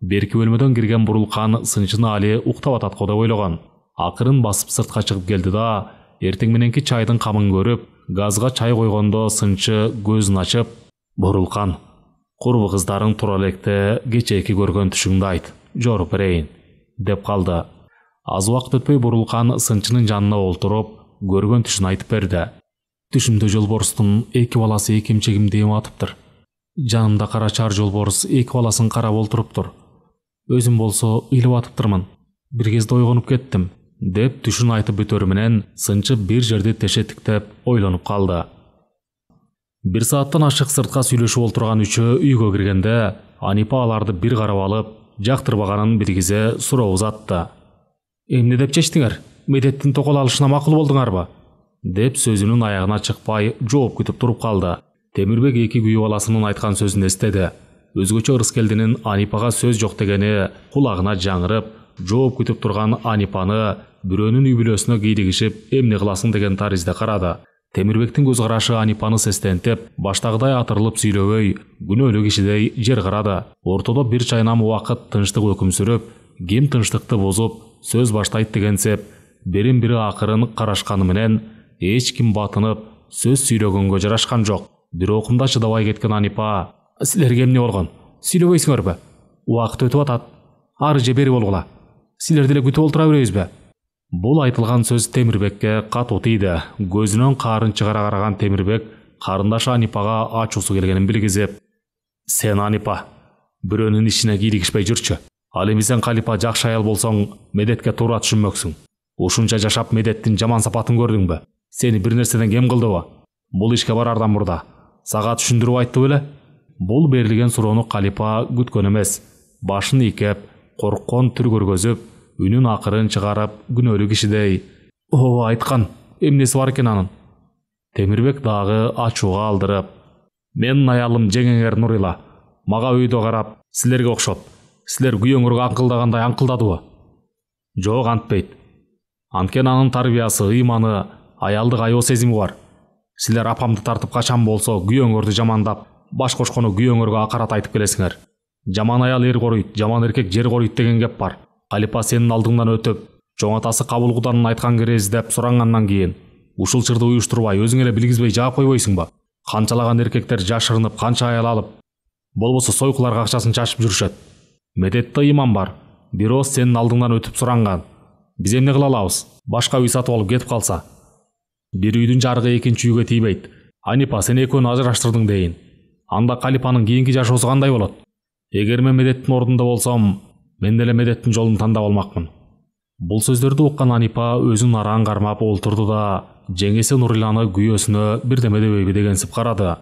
Берки бөлмөдөн кирген Бурулкан сынчыны али уктап атат го деп ойлогон. Акырын басып сыртка чыгып келди да, эртең мененки чайдын камын көрүп, газга чай койгондо сынчы көзүн ачып, Бурулкан, курбу кыздарың тура электе кечээки көргөн түшүңдү айт, жоруп берейин, деп калды. Аз убакыт өтпөй Бурулкан сынчынын жанына олтуруп, көргөн түшүн айтып берди. Түшүмдө жолборустун 2 баласы экимчегимде эми атыптыр. Жанымда кара чар жолборус 2 баласын карап олтуруптур. Өзүм болсо ыйлып атыптырмын. Бир кезде ойгонуп кеттим, деп түшүн айтып бүтөрү менен сынчы бир жерди тешеттиктеп ойлонуп калды. 1 сааттан ашык сыртка сүйлөшүп олтурган үчөө үйгө киргенде, Анипа аларды бир карап алып, жактырбаганын билгизе суроо узатты. Эмне деп чечтиңер? Медеттин токол алышына макул болдуңарбы? Деп сөзүнүн аягына чыкпай жооп күтүп туруп калды. Темирбек 2 күйөө баласынын айткан сөзүн эстеди. Өзгөчө Ырыскелдинин Анипага сөз жок дегени кулагына жаңырып, жооп күтүп турган Анипаны бирөөнүн үй бүлөсүнө кийдигишип, эмне кыласың деген таризде карады. Темирбектин көз карашы Анипаны сестентип, баштагыдай атырылып сүйлөбөй, күнөөлүү кишидей жер карады. Ортодо бир чайнам убакыт тынчтык өкүм сүрүп, ким тынчтыкты бузуп, сөз баштайт дегенсеп, бирин-бири акырын карашканы менен, эч ким батынып, сөз сүйлөгөнгө жарашкан жок. Бир окумда чыдабай кеткен Анипа, силерге эмне болгон? Сүйлөбөйсүңөрбү? Убакыт өтүп атат. Ары же бери болгула. Силер деле күтүп олтура беребизби? Бул айтылган сөз Темирбекке катуу тийди. Көзүнөн карын чыгара караган Темирбек карындашы Анипага ачуусу келгенин билгизип, сен Анипа, бирөөнүн ишине кийлигишпей жүрчү. Ал эми сен Калипа жакшы аял болсоң, Медетке туура түшүнмөксүң. Ушунча жашап Медеттин жаман сапатын көрдүңбү? Сени бир нерседен кем кылдыбы? Бул ишке барардан мурда сага түшүндүрүп айтты беле? Бул берилген суроону Калипа күткөн эмес. Башын ийкеп, корккон түр көргөзүп, үнүн акырын чыгарып, күнөөлүү кишидей, "О, айткан, эмнеси бар экен анын?" Темирбек дагы ачууга алдырып, "Менин аялым жеңеңер Нурила, мага өйдө карап, силерге окшоп, силер күйөөңөргө аңкылдагандай аңкылдадыбы?" "Жок, антпейт. Анткени анын тарбиясы, ыйманы, аялдык аябы сезими бар. Силер апамды тартып качан болсо күйөөңөрдү жамандап, баш кошкону күйөөңөргө акарат айтып келесиңер. Жаман аял эр коруйт, жаман эркек жер коруйт деген кеп бар. Калипа сенин алдыңдан өтүп, чоң атасы Кабыл Куданын айткан кирез деп сурангандан кийин, ушул чырды уюштурбай, өзүң эле билгизбей жаап койбойсуңбу? Канчалаган эркектер жашырынып, канча аял алып, болбосо сойкуларга акчасын чачып жүрүшөт. Медетте ыйман бар. Бирөөс сенин алдыңдан өтүп суранган. Биз эмне кыла алабыз? Башка үй сатып алып кетип калса. Бир үйдүн жарыгы экинчи үйгө тийбейт. Анипа, сен экөөнү ажыраштырдың дейин. Анда Калипанын кийинки жашоосу кандай болот? Эгер мен Медеттин ордунда болсом, мен деле Медеттин жолун тандап алмакмын." Бул сөздөрдү уккан Анипа өзүн араң кармап олтурду да, жеңесі Нуриланы күйөөсүнө бирдеме дебейби дегенсип карады.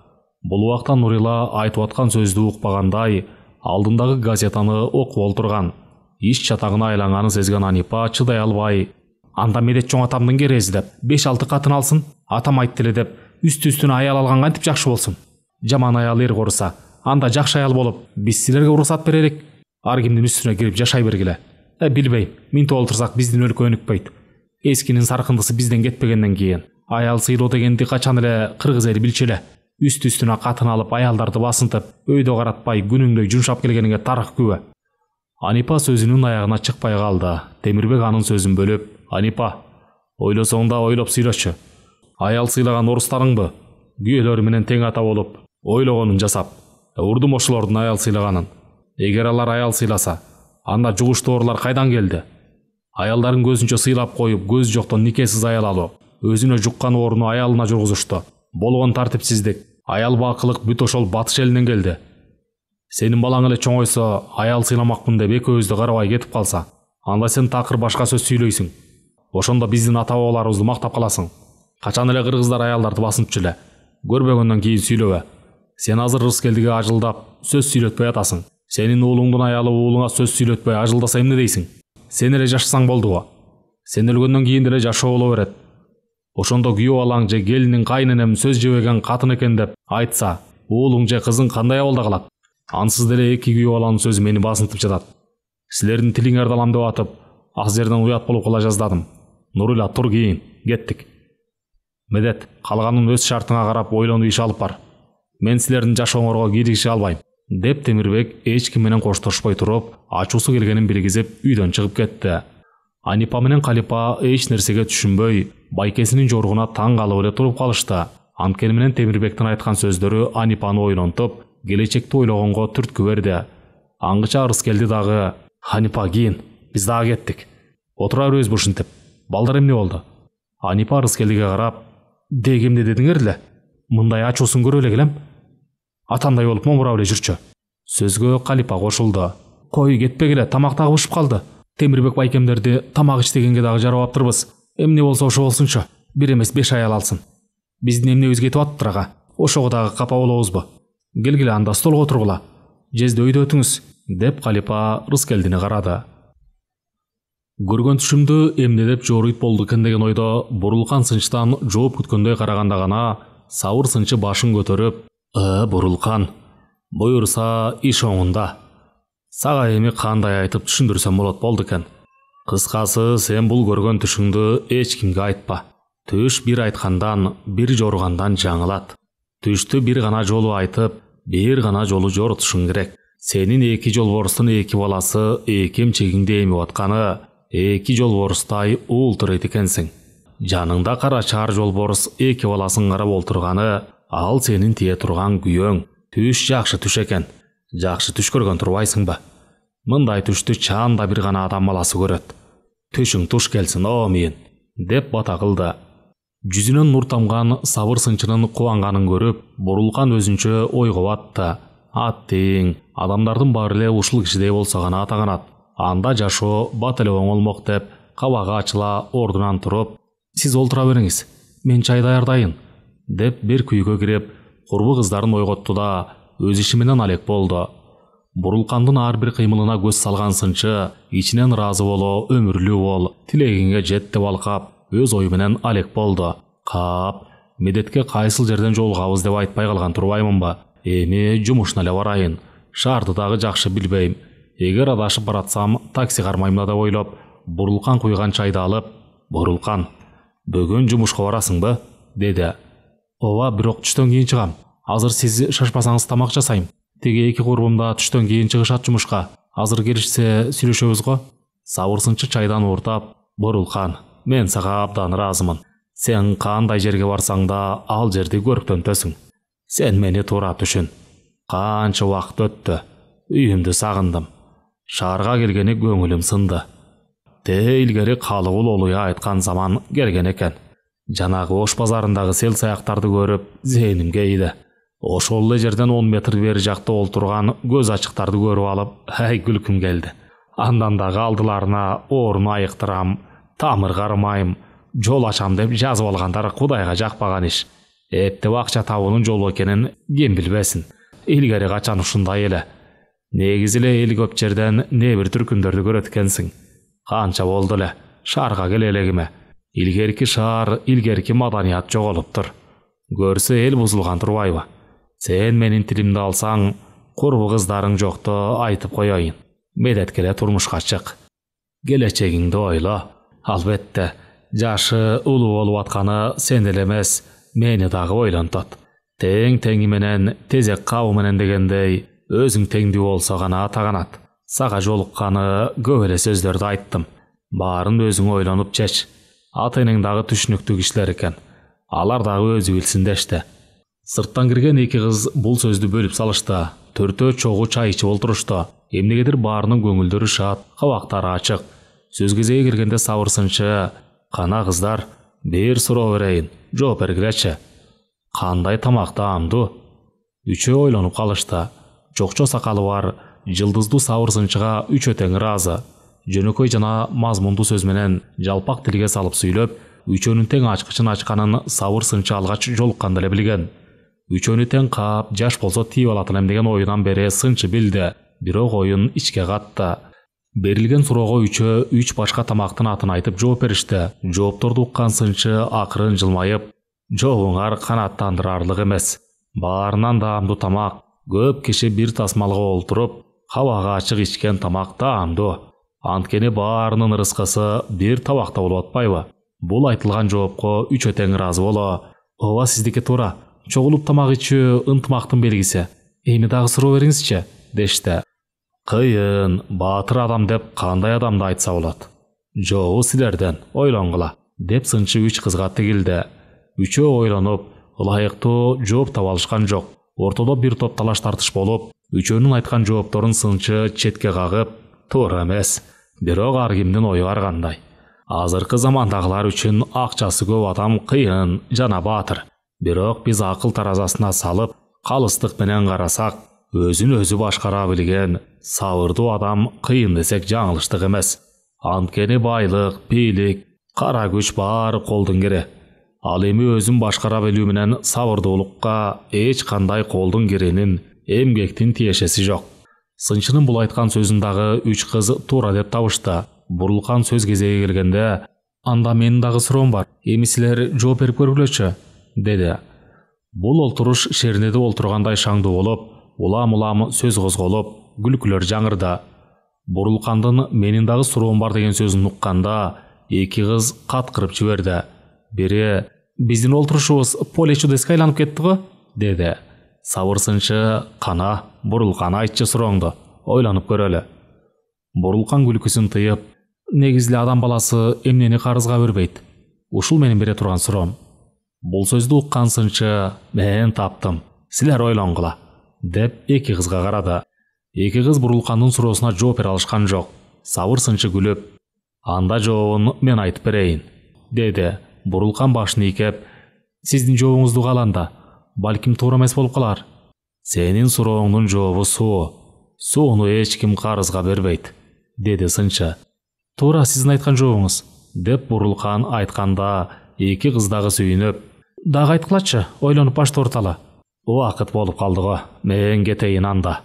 Бул убакта Нурила айтып аткан сөздү укпагандай, алдындагы газетаны окуп олтурган. Иш чатагына айланганы сезген Анипа чыдай албай, анда Медет чоң атамдын керези деп 5-6 катын алсын, атам айтты эле деп үстү-үстүнө аял алган кантип жакшы болсун. Жаман аял эр куруса, анда жакшы аял болуп, биз силерге уруксат берелик. Ар кимдин үстүнө кирип жашай бергиле. Билбейм, минте олтурсак биздин өлкө өнүкпөйт. Эскинин саркындысы бизден кетпегенден кийин аял сыйлоо дегенди качан эле кыргыз эли билчү эле. Үстү-үстүнө катын алып аялдарды басынтып, өйдө каратпай күнүңдөй жумшап келгениңе тарых күбө. Анипа сөзүнүн аягына чыкпай калды. Темирбек анын сөзүн бөлүп, Анипа, ойлосоң да ойлоп сүйлөчү. Аял сыйлаган орустарыңбы? Күйөөлөрү менен тең ата болуп, ойлогонун жасап, урдум ошолордун аял сыйлаганын. Эгер алар аял сыйласа, анда жугуштуу оорулар кайдан келди? Аялдарын көзүнчө сыйлап коюп, көз жоктон никесиз аял алуу, өзүнө жуккан ооруну аялына жургузушту. Болгон тартипсиздик, аял бакылык бүт ошол батыш элинен келди. Сенин балаң эле чоңойсо, аял сыйламакмын деп экөөбүздү карабай кетип калса, анда сен такыр башка сөз сүйлөйсүң. Ошондо биздин ата бабаларыбызды мактап каласың. Качан эле кыргыздар аялдарды басынтчу эле. Көрбөгөндөн кийин сүйлөбө. Сен азыр Рыскелдиге ажылдап сөз сүйлөтпөй атасың. Сенин уулуңдун аялы уулуңа сөз сүйлөтпөй ажылдаса эмне дейсиң? Сен эле жашасаң болдубу? Сен өлгөндөн кийин деле жашоо боло берет. Ошондо күйөө балаң же келиниң кайненем сөз жебеген катын экен деп айтса, уулуң же кызың кандай абалда калат? Ансыз деле эки күйөө баланын сөзү мени басынтып жатат. Силердин тилиңерди алам деп атып, ак жерден уят болуп кала жаздадым. Нурила, тур кийин, кеттик. Медет, калганын өз шартыңа карап ойлонуп иш алып бар. Мен силердин жашооңорго кийлигише албайм, деп Темирбек эч ким менен коштошпой туруп, ачуусу келгенин билгизип үйдөн чыгып кетти. Анипа менен Калипа эч нерсеге түшүнбөй, байкесинин жоргуна таң калып эле туруп калышты. Анткени менен Темирбектин айткан сөздөрү Анипаны ойлонтуп, келечекти ойлогонго түрткү берди. Аңгыча арыз келди дагы. Анипа, кийин, биз дагы кеттик. Отура беребиз ушинтип. Балдар эмне болду? Анипа Рыскелдиге карап, дегемде дедиңер эле. Мындай ачуусун көрө эле келем. Атандай болуп момурап эле жүрчү. Сөзгө Калипа кошулду. Кой, кетпегиле, тамак дагы бышып калды. Темирбек байкемдерди тамак иштегенге дагы жарабаптырбыз. Эмне болсо ошо болсунчу. Бир эмес 5 аял алсын. Биздин эмнебиз кетип атыптыр ага. Ошого дагы капа болобузбу? Келгиле, анда столго отургула. Жезде өйдө өтүңүз, деп Калипа Рыскелдини карады. Көргөн түшүмдү эмне деп жоруйт болду экен деген ойдо Бурулкан сынчтан жооп күткөндөй караганда гана Сабыр сынчы башын көтөрүп, Бурулкан, буюрса иш оңунда. Сага эми кандай айтып түшүндүрсөм болду экен. Кыскасы, сен бул көргөн түшүңдү эч кимге айтпа. Түш бир айткандан, бир жоругандан жаңылат. Түштү бир гана жолу айтып, бир гана жолу жорутушуң керек. Сенин эки жолборустун эки баласы эки эмчегиңде эмип атканы, эки жолборустай уултурайт экенсиң. Жаныңда кара чаар жолборус эки баласын карап олтурганы, ал сенин тие турган күйөөң. Түш жакшы түш экен. Жакшы түш көргөн турбайсыңбы? Мындай түштү чаанда бир гана адам баласы көрөт. Түшүң туш келсин, амин, деп бата кылды. Жүзүнөн нур тамган Сабыр сынчынын кубанганын көрүп, Бурулкан өзүнчө ойго батты. Аттиң, адамдардын баары эле ушул кишидей болсо гана атаганат. Анда жашоо бат эле оңолмок деп, кабагы ачыла ордунан туруп, сиз олтура бериңиз, мен чай даярдайын, деп бир күйгө кирип, курбу кыздарын ойготту да, өз иши менен алек болду. Бурулкандын ар бир кыймылына көз салган сынчы, ичинен ыраазы боло, өмүрлүү бол, тилегиңе жет деп алкап, өз ою менен алек болду. Кап, Медетке кайсыл жерден жолугабыз деп айтпай калган турбаймынбы? Эми жумушуна эле барайын. Шаарды дагы жакшы билбейм. Эгер адашып баратсам, такси кармайм деп ойлоп, Бурулкан куйган чайды алып, Бурулкан, бүгүн жумушка барасыңбы? Деди. Ооба, бирок түштөн кийин чыгам. Азыр сиз шашпасаңыз тамак жасайм. Теги эки курбум да түштөн кийин чыгышат жумушка. Азыр келишсе сүйлөшөбүз го. Сабыр сынчы чайдан ууртап, Бурулкан, мен сага абдан ыраазымын. Сен кандай жерге барсаң да ал жерди көрктөнтөсүң. Сен мени туура түшүн. Канча убакыт өттү. Үйүмдү сагындым. Шаарга келгени көңүлүм сынды. Илгери Калыгул Олуя айткан заман келген экен. Жанагы Ош базарындагы сел саяктарды көрүп, зээнимге ийди. Ошол эле жерден 10 метр бери жакта олтурган көз ачыктарды көрүп алып, күлкүм келди. Андан дагы алдыларына орун айыктырам, тамыр кармайм, жол ачам деп жазып алгандар Кудайга жакпаган иш. Эптеп акча табуунун жолу экенин ким билбесин. Илгери качан ушундай эле. Негизи эле эл көп жерден не бир түркүмдөрдү көрөт экенсиң. Канча болду эле шаарга келе элегиме. Илгерки шаар, илгерки маданият жоголуптур. Көрсө эл бузулган турбайбы? Сен менин тилимди алсаң, курбу кыздарың жокто айтып коеюн. Медеткеле турмушка чык. Келечегиңди ойло. Албетте, жашы улуу болуп атканы сен эле эмес, мени дагы ойлонтот. Тең теңи менен, тезек кабы менен дегендей, өзүң теңдүү болсо гана таганат. Сага жолукканы көп эле сөздөрдү айттым. Баарын өзүң ойлонуп чеч. Ата-энең дагы түшүнүктүү кишилер экен. Алар дагы өзү билсин дешти. Сырттан кирген эки кыз бул сөздү бөлүп салышты. Төртөө чогуу чай ичип олтурушту. Эмнегедир баарынын көңүлдөрү шат, кабактары ачык. Сөз кезеги келгенде сабырсынчы: "Кана кыздар, бир суроо берейин, жооп бергилечи. Кандай тамак таамдуу?" Үчөө ойлонуп калышты. Жокчо сакалы бар, жылдыздуу сабырсынчыга үчөө тең ыраазы. Жөнөкөй жана мазмундуу сөз менен жалпак тилге салып сүйлөп, үчөөнүн тең ачкычын ачканын сабырсынчы алгач жолукканда эле билген. Үчөөнү тең каап, жаш болсо тийип алат элем деген оюнан бери сынчы билди. Бирок оюн ичке катты. Берилген суроого үчөө үч башка тамактын атын айтып жооп беришти. Жоопторду уккан сынчы акырын жылмайып: "Жообуңар канааттандырарлык эмес. Баарынан даамдуу тамак. Көп киши бир тасмалга олтуруп, хабага ачык ичкен тамак даамдуу. Анткени баарынын ырыскысы бир табакта болуп атпайбы?" Бул айтылган жоопко үчөө тең ыраазы боло: "Ооба, сиздики туура. Чогулуп тамак ичүү ынтымактын белгиси. Эми дагы суроо бериңизчи" дешти. "Кыйын, баатыр адам деп кандай адамды айтса болот?" "Жообу силерден, ойлонгула" деп сынчы үч кызга тигилди. Үчөө ойлонуп, ылайыктуу жооп таба алышкан жок. Ортодо бир топ талаш тартыш болуп, үчөөнүн айткан жоопторун сынчы четке кагып: "Туура эмес. Бирок ар кимдин ою ар кандай. Азыркы замандагылар үчүн акчасы көп адам кыйын жана баатыр. Бирок биз акыл таразасына салып, калыстык менен карасак, өзүн өзү башкара билген, сабырдуу адам кыйын десек жаңылыштык эмес. Анткени байлык, бийлик, кара күч баары колдун кири. Ал эми өзүн башкара билүү менен сабырдуулукка эч кандай колдун киринин, эмгектин тиешеси жок." Сынчынын бул айткан сөзүн дагы үч кыз туура деп табышты. Бурулкан сөз кезеги келгенде: "Анда менин дагы суроом бар. Эми силер жооп берип көргүлөчү" деди. Бул олтуруш шернеде олтургандай шаңдуу болуп, улам-улам сөз козголуп, күлкүлөр жаңырды. Бурулкандын "менин дагы суроом бар" деген сөзүн укканда, эки кыз каткырып жиберди. Бири: "Биздин олтурушубуз поле чудеске айланып кетти го" деди. Сабырсынчы: "Кана, Бурулкан, айтчы сурооңду. Ойлонуп көрөлү." Бурулкан күлкүсүн тыйып: "Негизи эле адам баласы эмнени карызга бербейт. Ушул менин бере турган суроом." Бул сөздү уккан сынчы: "Мен таптым. Силер ойлонгула" деп эки кызга карады. Эки кыз Бурулкандын суроосуна жооп бере алышкан жок. Сабырсынчы күлүп: "Анда жообун мен айтып берейин" деди. Бурулкан башын ийкеп: "Сиздин жообуңузду кааланда, балким туура эмес болуп калар." "Сенин сурооңдун жообу суу. Сууну эч ким карызга бербейт" деди сынчы. "Туура сиздин айткан жообуңуз" деп Бурулкан айтканда, эки кыз дагы сүйүнүп: "Дагы айткылачы, ойлонуп башты орталы." "Убакыт болуп калды го, мен кетейин анда.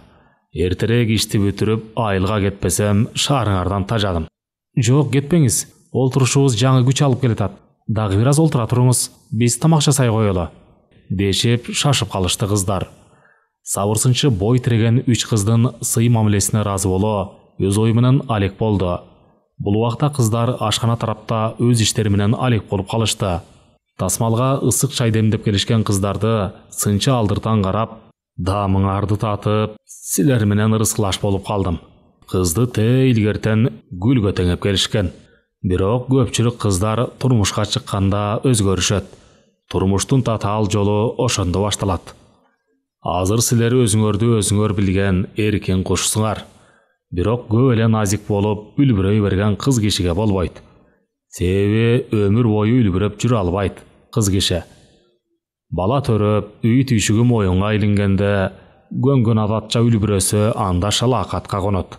Эртерээк ишти бүтүрүп, айылга кетпесем, шаарыңардан тажадым." "Жок, кетпеңиз. Олтурушубуз жаңы күч алып келатат. Дагы бир аз олтура туруңуз, биз тамак жасай коелу" дешип шашып калышты кыздар. Сабырсынчы бой тиреген үч кыздын сый мамилесине ыраазы боло, өз ою менен алек болду. Бул убакта кыздар ашкана тарапта өз иштери менен алек болуп калышты. Тасмалга ысык чай демдеп келишкен кыздарды сынчы алдыртан карап: "Даамыңарды татып, силер менен ырыскылаш болуп калдым." Кызды те илгертен гүлгө теңеп келишкен. Бирок көпчүлүк кыздар турмушка чыкканда өзгөрүшөт. Турмуштун татаал жолу ошондо башталат. Азыр силер өзүңөр билген эркин кушсуңар. Бирок көп эле назик болуп, үлбүрөй берген кыз кишиге болбойт. Себеби өмүр бою үлбүрөп жүрө албайт кыз киши. Бала төрөп, үй түйшүгү моюнга илингенде, көнгөн адатча үлбүрөсө анда шалаакатка конот.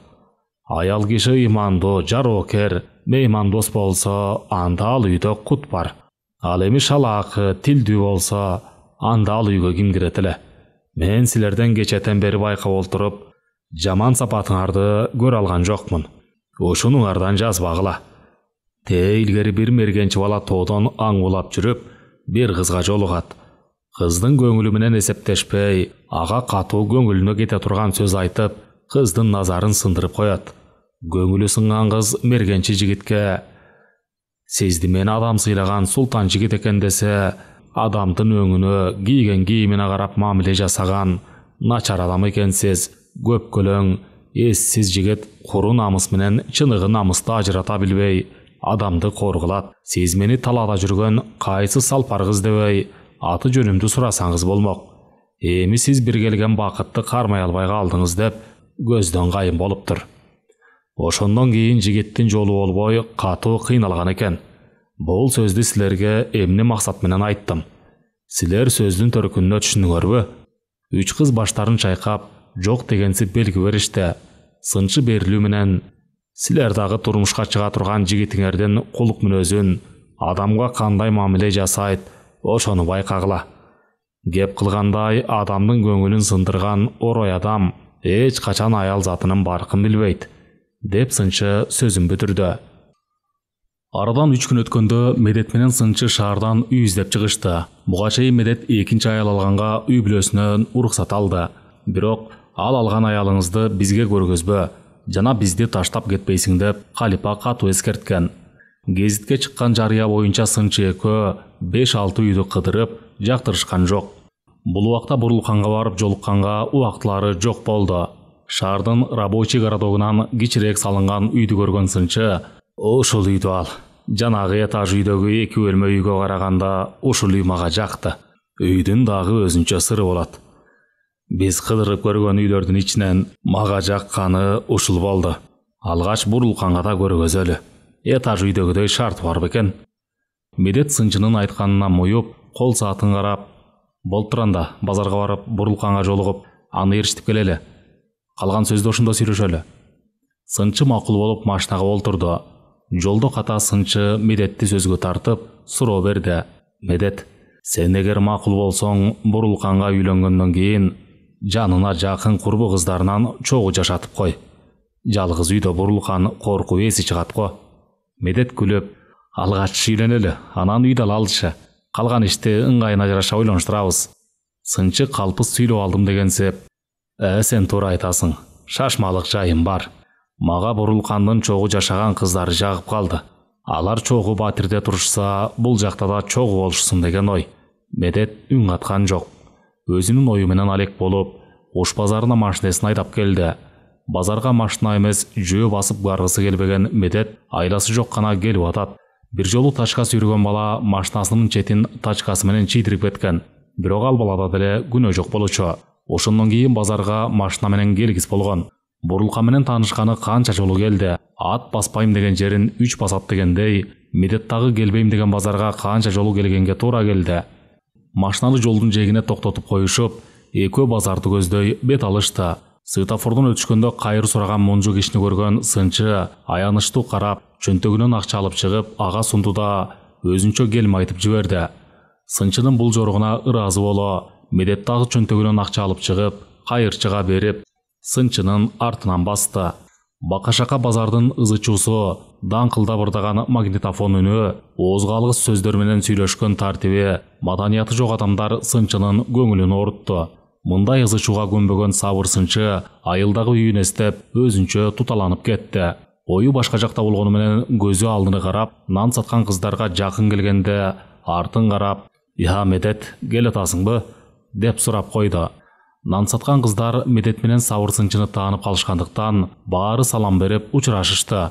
Аял киши ыймандуу, жароокер, мейман дос болсо, анда ал үйдө кут бар. Ал эми шалаакы, тилдүү болсо, анда ал үйгө ким кирет эле? Мен силерден кечетен бери байкап олтуруп, жаман сапатыңарды көрө алган жокмун. Ушунуңардан жазбагыла. Илгери бир мергенчи бала тоодон аң улап жүрүп, бир кызга жолугат. Кыздын көңүлү менен эсептешпей, ага катуу көңүлүнө кете турган сөз айтып, кыздын назарын сындырып коет. Көңүлү сынган кыз мергенчи жигитке: "Сизди мен адам сыйлаган султан жигит экен" десе, адамдын өңүнө, кийген кийимине карап мамиле жасаган начар адам экенсиз, көпкөлөң, эссиз жигит куру намыс менен чыныгы намысты ажырата билбей, адамды коргулат. Сиз мени талаада жүргөн кайсы салпар кыз дебей, аты жөнүмдү сурасаңыз болмок. Эми сиз бир келген бакытты кармай албай калдыңыз деп көздөн кайын болуптур. Ошондон кийин жигиттин жолу болбой катуу кыйналган экен. Бул сөздү силерге эмне максат менен айттым? Силер сөздүн төркүнүнө түшүндүңөрбү? Үч кыз баштарын чайкап, жок дегенсип белги беришти. Сынчы берилүү менен силер дагы турмушка чыга турган жигитиңердин кулук мүнөзүн, адамга кандай мамиле жасайт, ошону байкагыла. Кеп кылгандай адамдын көңүлүн сындырган орой адам эч качан аял затынын баркын билбейт, деп сынчы сөзүн бүтүрдү. Арадан 3 күн өткөндө Медет менен сынчы шаардан үй издеп чыгышты. Буга чейин Медет экинчи аял алганга үй бүлөсүнөн уруксат алды. Бирок ал алган аялыңызды бизге көргөзбө, жана бизди таштап кетпейсиң деп Калипа катуу эскерткен. Гезитке чыккан жарыя боюнча сынчы экөө 5-6 үйдү кыдырып, жактырышкан жок. Бул убакта Бурулканга барып жолукканга убактылары жок болду. Шаардын рабочий городогунан кичирээк салынган үйдү көргөн сынчы: "Ушул үйдү ал. Жанагы этаж үйдөгү 2 бөлмө үйгө караганда ушул үй мага жакты. Үйдүн дагы өзүнчө сыры болот. Биз кыдырып көргөн үйлөрдүн ичинен мага жакканы ушул болду. Алгач Бурулканга да көргөзөлү. Этаж үйдөгүдөй шарт бар бекен." Медет сынчынын айтканына моюп, кол саатын карап: "Болуптур анда, базарга барып, Бурулканга жолугуп, аны ээрчитип келели. Калган сөздү ошондо сүйлөшөлү." Сынчы макул болуп машинага олтурду. Жолдо ката сынчы Медетти сөзгө тартып, суроо берди: "Медет, сен эгер макул болсоң, Бурулканга үйлөнгөндөн кийин жанына жакын курбу кыздарынан чогуу жашатып кой. Жалгыз үйдө Бурулкан коркуп эси чыгат го." Медет күлүп: "Алгач үйлөнөлү, анан үйдө алышы. Калган ишти ыңгайына жараша ойлонуштурабыз." Сынчы калпыз сүйлөп алдым дегенсеп: Сен туура айтасың. Шашмалык жайым бар. Мага Бурулкандын чогуу жашаган кыздары жагып калды. Алар чогуу батирде турушса, бул жакта да чогуу болушсун деген ой." Медет үн каткан жок. Өзүнүн ою менен алек болуп, Ош базарына машинесин айдап келди. Базарга машина эмес, жөө басып баргысы келбеген Медет айласы жок гана келип атат. Бир жолу тачка сүйрөгөн бала машинасынын четин тачкасы менен чийдирип кеткен. Бирок ал балада деле күнөө жок болчу. Ошондон кийин базарга машина менен келгис болгон. Бурулкан менен таанышканы канча жолу келди. Ат баспайм деген жерин 3 басат дегендей, Медет дагы келбейм деген базарга канча жолу келгенге туура келди. Машинаны жолдун жээгине токтотуп коюшуп, экөө базарды көздөй бет алышты. Светофордон өтүшкөндө кайыр сураган мунжу кишини көргөн сынчы аянычтуу карап, чөнтөгүнөн акча алып чыгып, ага сунду да өзүнчө келим айтып жиберди. Сынчынын бул жоругуна ыраазы боло, Медет дагы чөнтөгүнөн акча алып чыгып, кайырчыга берип, сынчынын артынан басты. Бакашака базардын ызычуусу, даңкылдап ырдаган магнитофон үнү, оозго алгыс сөздөр менен сүйлөшкөн тартиби, маданияты жок адамдар сынчынын көңүлүн оорутtu. Мындай ызычууга көнбөгөн сабыр сынчы айылдагы үйүн эстеп, өзүнчө туталанып кетти. Ою башка жакта болгону менен көзү алдына карап, нан саткан кыздарга жакын келгенде артын карап: "Я, Медет, келатасыңбы?" деп сурап койду. Нан саткан кыздар Медет менен сабыр сынчыны таанып калышкандыктан баары салам берип учурашышты.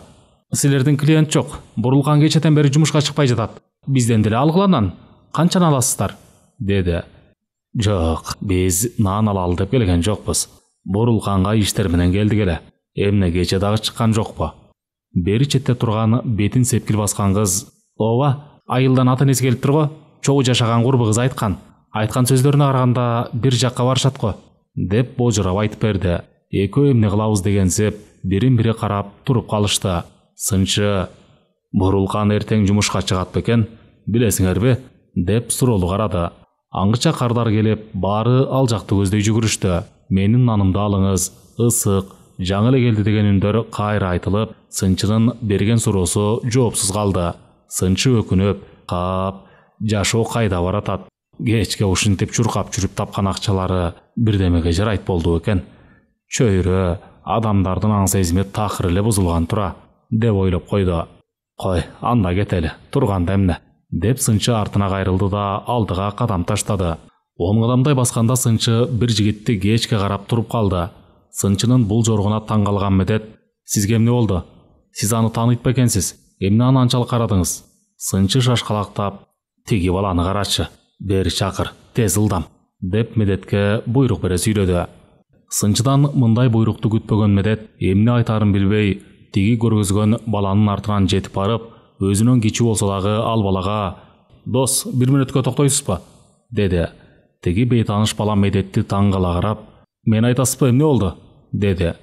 "Силердин клиент жок. Бурулкан кечеден бери жумушка чыкпай жатат. Бизден деле алгыла нан. Канчаны аласыздар?" деди. "Жок, биз нан алалы деп келген жокпуз. Бурулканга иштер менен келдик эле. Эмне кече дагы чыккан жокпу?" Бери четте турган бетин сепкил баскан кыз: "Ооба, айылдан ата энеси келиптир го. Чогуу жашаган курбу кыз айткан. Айткан сөздөрүнө караганда бир жакка барышат го" деп божурап айтып берди. Экөө эмне кылабыз дегенсеп, бирин бири карап туруп калышты. Сынчы: Бурулкан эртең жумушка чыгат бекен, билесиңерби? Деп суроолу карады. Аңгыча кардар келип, баары ал жакты көздөй жүгүрүштү. Менин нанымды алыңыз, ысык, жаңы эле келди деген үндөр кайра айтылып, сынчынын берген суроосу жоопсуз калды. Сынчы өкүнүп, кап, жашоо кайда баратат? Кечке ушинтип чуркап жүрүп тапкан акчалары бирдемеге жарайт болду экен. Чөйрө, адамдардын аң сезими такыр эле бузулган тура, деп ойлоп койду. Кой, анда кетели, турганда эмне? Деп сынчы артына кайрылды да алдыга кадам таштады. 10 кадамдай басканда сынчы бир жигитти кечке карап туруп калды. Сынчынын бул жоргуна таң калган Медет: "Сизге эмне болду? Сиз аны тааныйт бекенсиз? Эмне аны анчалык карадыңыз?" Сынчы шашкалактап: "Тиги баланы карачы, бери чакыр, тез ылдам", деп Медетке буйрук бере сүйлөдү. Сынчыдан мындай буйрукту күтпөгөн Медет эмне айтарын билбей, тиги көргөзгөн баланын артынан жетип барып, өзүнөн кичүү болсо дагы ал балага: "Дос, 1 мүнөткө токтойсузбу?" деди. Тиги бейтаныш бала Медетти таң кала карап: "Мен айтасызбы, эмне болду?" деди.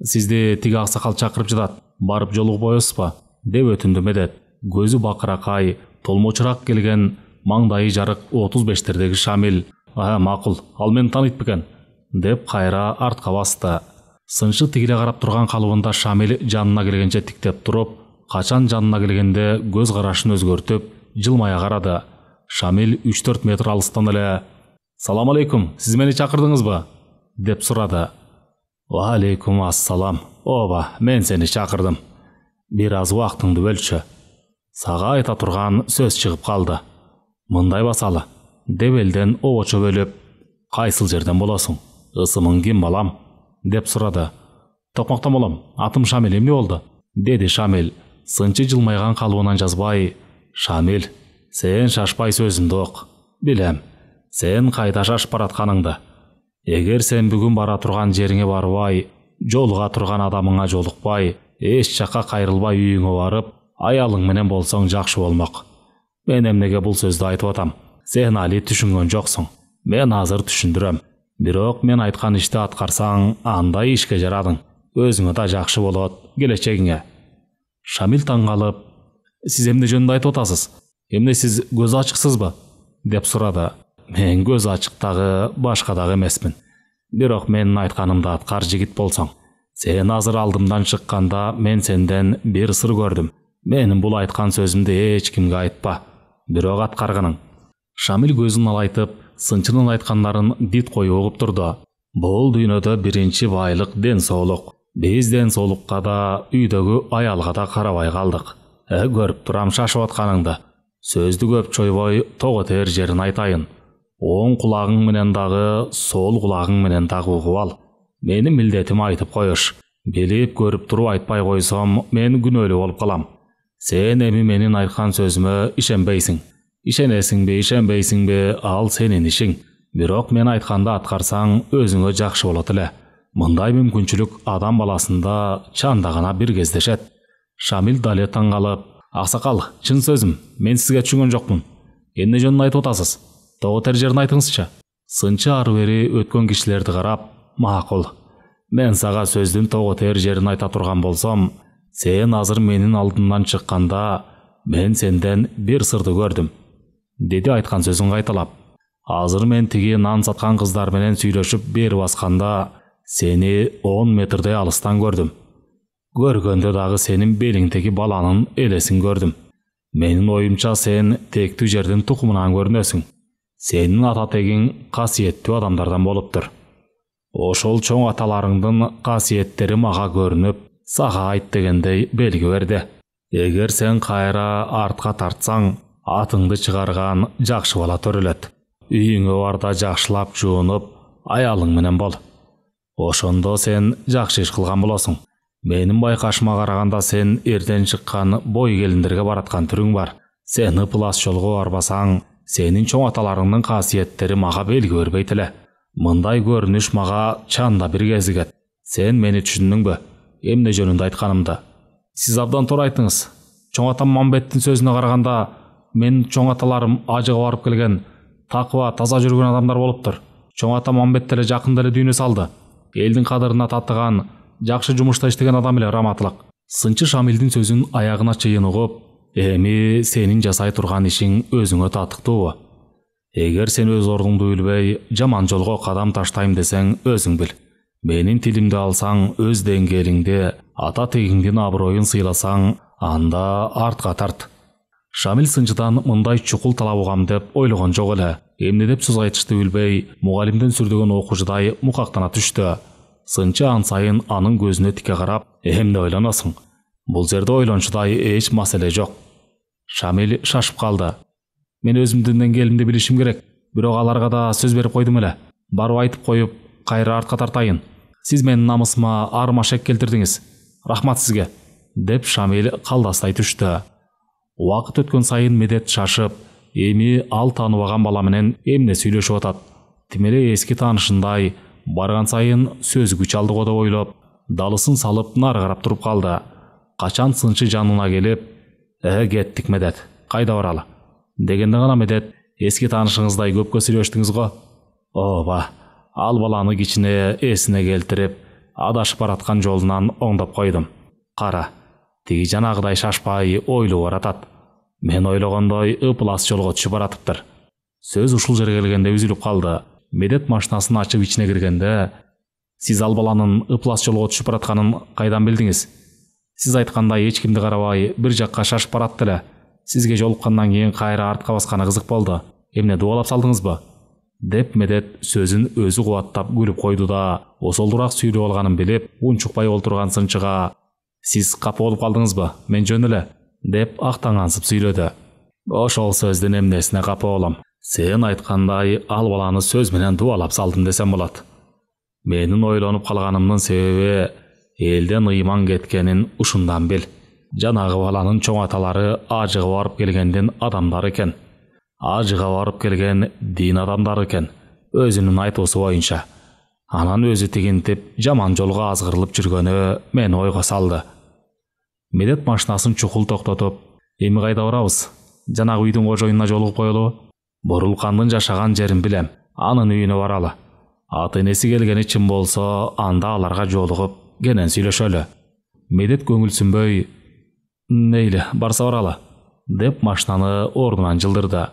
"Сизди тиги аксакал чакырып жатат, барып жолугуп коесузбу?" деп өтүндү Медет. Көзү бакыракай, толмочураак келген, маңдайы жарык 35-тердеги Шамил: "Макул, ал мени тааныйт бекен?" деп кайра артка басты. Сынчы тигиле карап турган калыбында Шамил жанына келгенче тиктеп туруп, качан жанына келгенде көз карашын өзгөртүп, жылмая карады. Шамил 3-4 метр алыстан эле: "Салам алейкум, сиз мени чакырдыңызбы?" деп сурады. "Ва алейкум ассалам. Оба, мен сени чакырдым. Бир аз убактыңды бөлчү. Сага айта турган сөз чыгып калды. Мындай басалы", деп элден обочо бөлүп: "Кайсыл жерден болосуң? Ысымың ким, балам?" деп сурады. "Токмоктон болом. Атым Шамил, эмне болду?" деди Шамил. Сынчы жылмайган калыбынан жазбай: "Шамил, сен шашпай сөзүмдү ок. Билем, сен кайда шашып баратканыңды. Эгер сен бүгүн бара турган жериңе барбай, жолуга турган адамыңа жолукпай, эч жакка кайрылбай үйүңө барып, аялың менен болсоң жакшы болмок. Мен эмнеге бул сөздү айтып атам? Сен али түшүнгөн жоксуң. Мен азыр түшүндүрөм. Бирок мен айткан ишти аткарсаң, андай ишке жарадың. Өзүңө да жакшы болот, келечегиңе." Шамил таң калып: "Сиз эмне жөнүндө айтып атасыз? Эмне сиз көз ачыксызбы?" деп сурады. "Мен көз ачык дагы, башка дагы эмесмин. Бирок менин айтканымды аткар, жигит болсоң. Сен азыр алдымдан чыкканда мен сенден бир сыр көрдүм. Менин бул айткан сөзүмдү эч кимге айтпа. Бирок аткаргының." Шамил көзүн алайтып, сынчынын айткандарын дит коюп угуп турду. "Бул дүйнөдө биринчи байлык ден соолук. Биз ден соолукка да, үйдөгү аялга да карабай калдык. Көрүп турам шашып атканыңды. Сөздү көп чойбой, тоготер жерин айтайын. Оң кулагың менен дагы, сол кулагың менен дагы угуп ал. Менин милдетим айтып коюш. Билип көрүп туруп айтпай койсом, мен күнөөлүү болуп калам. Сен эми менин айткан сөзүмө ишенбейсиң. Ишенесиңби, ишенбейсиңби, ал сенин ишиң. Бирок мен айтканды аткарсаң, өзүңө жакшы болот эле. Мындай мүмкүнчүлүк адам баласында чанда гана бир кездешет." Шамил дале таң калып: "Аксакал, чын сөзүм, мен сизге түшүнгөн жокмун. Эмне жөнүндө айтып атасыз? Тоготер жерин айтыңызчы." Сынчы ары бери өткөн кишилерди карап: "Макул. Мен сага сөздүн тоготер жерин айта турган болсом, сен азыр менин алдымдан чыкканда, мен сенден бир сырды көрдүм", деди айткан сөзүн кайталап. "Азыр мен тиги нан саткан кыздар менен сүйлөшүп бери басканда, сени 10 метрдей алыстан көрдүм. Көргөндө дагы сенин белиңдеги баланын элесин көрдүм. Менин оюмча сен тектүү жердин тукумунан көрүнөсүң. Сенин ата тегиң касиеттүү адамдардан болуптур. Ошол чоң аталарыңдын касиеттери мага көрүнүп, сага айт дегендей белги берди. Эгер сен кайра артка тартсаң, атыңды чыгарган жакшы бала төрөлөт. Үйүңө барда жакшылап жуунуп, аялың менен бол. Ошондо сен жакшы иш кылган болосуң. Менин байкашыма караганда сен эрден чыккан бой келиндерге бараткан түрүң бар. Сен ыплас жолго барбасаң, сенин чоң аталарыңдын касиеттери мага белги бербейт эле. Мындай көрүнүш мага чанда бир кезигет. Сен мени түшүндүңбү? Эмне жөнүндө айтканымды?" "Сиз абдан туура айттыңыз. Чоң атам Мамбеттин сөзүнө караганда, менин чоң аталарым ажыга барып келген, такыба, таза жүргөн адамдар болуптур. Чоң атам Мамбет деле жакында эле дүйнө салды. Элдин кадырына татыган, жакшы жумушта иштеген адам эле, раматылык. Сынчы Шамилдин сөзүн аягына чейин угуп, эми сенин жасай турган ишиң өзүңө татыктуу. Эгер сен өз ордуңду билбей, жаман жолго кадам таштайм десең, өзүң бил. Менин тилимди алсаң, өз деңгээлиңде ата тегиңдин аброюн сыйласаң, анда артка тарт. Шамил Сынчыдан мындай чукул талап угам деп ойлогон жок эле. Эмне деп сөз айтышты билбей, мугалимден сүрдөгөн окуучудай мукактана түштү. Сынчы ан сайын анын көзүнө тике карап, эмне ойлоносуң? Бул жерде ойлончудай эч маселе жок. Шамил шашып калды. Мен өзүмдүн деңгээлимди билишим керек. Бирок аларга да сөз берип койдум эле. Барып айтып коюп, кайра артка тартайын. Сиз менин намысыма арыма шек келтирдиңиз. Рахмат сизге, деп Шамил калдастай түштү. Убакыт өткөн сайын Медет шашып, эми ал тааныбаган бала менен эмне сүйлөшүп атат. Тим эле эски таанышындай барган сайын сөзү күч алды го деп ойлоп, далысын салып нары карап туруп калды. Качан Сынчы жанына келип, кеттик Медет, кайда баралы? Дегенде гана Медет, эски таанышыңыздай көпкө сүйлөштүңүз го. Ооба, ал баланы кичине эсине келтирип, адашып бараткан жолунан оңдоп койдум. Кара, тиги жанагыдай шашпай ойлуу баратат. Мен ойлогондой ыплас жолго түшүп баратыптыр. Сөз ушул жерге келгенде үзүлүп калды. Медет машинасын ачып ичине киргенде, сиз ал баланын ыплас жолго түшүп баратканын кайдан билдиңиз? Сиз айткандай эч кимди карабай бир жакка шашып барат эле. Сизге жолуккандан кийин кайра артка басканы кызык болду. Эмне дубалап салдыңызбы? Деп Медет сөзүн өзү кубаттап күлүп койду да, осолдураак сүйлөп алганын билип, унчукпай олтурган Сынчыга, сиз капа болуп калдыңызбы? Мен жөн эле, деп актаңансып сүйлөдү. Ошол сөздүн эмнесине капа болом? Сен айткандай ал баланы сөз менен дубалап салдым десем болот. Менин ойлонуп калганымдын себеби элден ыйман кеткенин ушундан бил. Жанагы баланын чоң аталары ажыга барып келгендин адамдары экен. Ажыга барып келген дин адамдары экен, өзүнүн айтуусу боюнча. Анан өзү тигинтип жаман жолго азгырылып жүргөнү мени ойго салды. Медет машинасын чукул токтотуп, эми кайда барабыз? Жанагы үйдүн кожоюнуна жолугуп коелубу? Бурулкандын жашаган жерин билем, анын үйүнө баралы. Ата энеси келгени чын болсо, анда аларга жолугуп кенен сүйлөшөлү. Медет көңүлсүнбөй, мейли, барса баралы, деп машинаны ордунан жылдырды.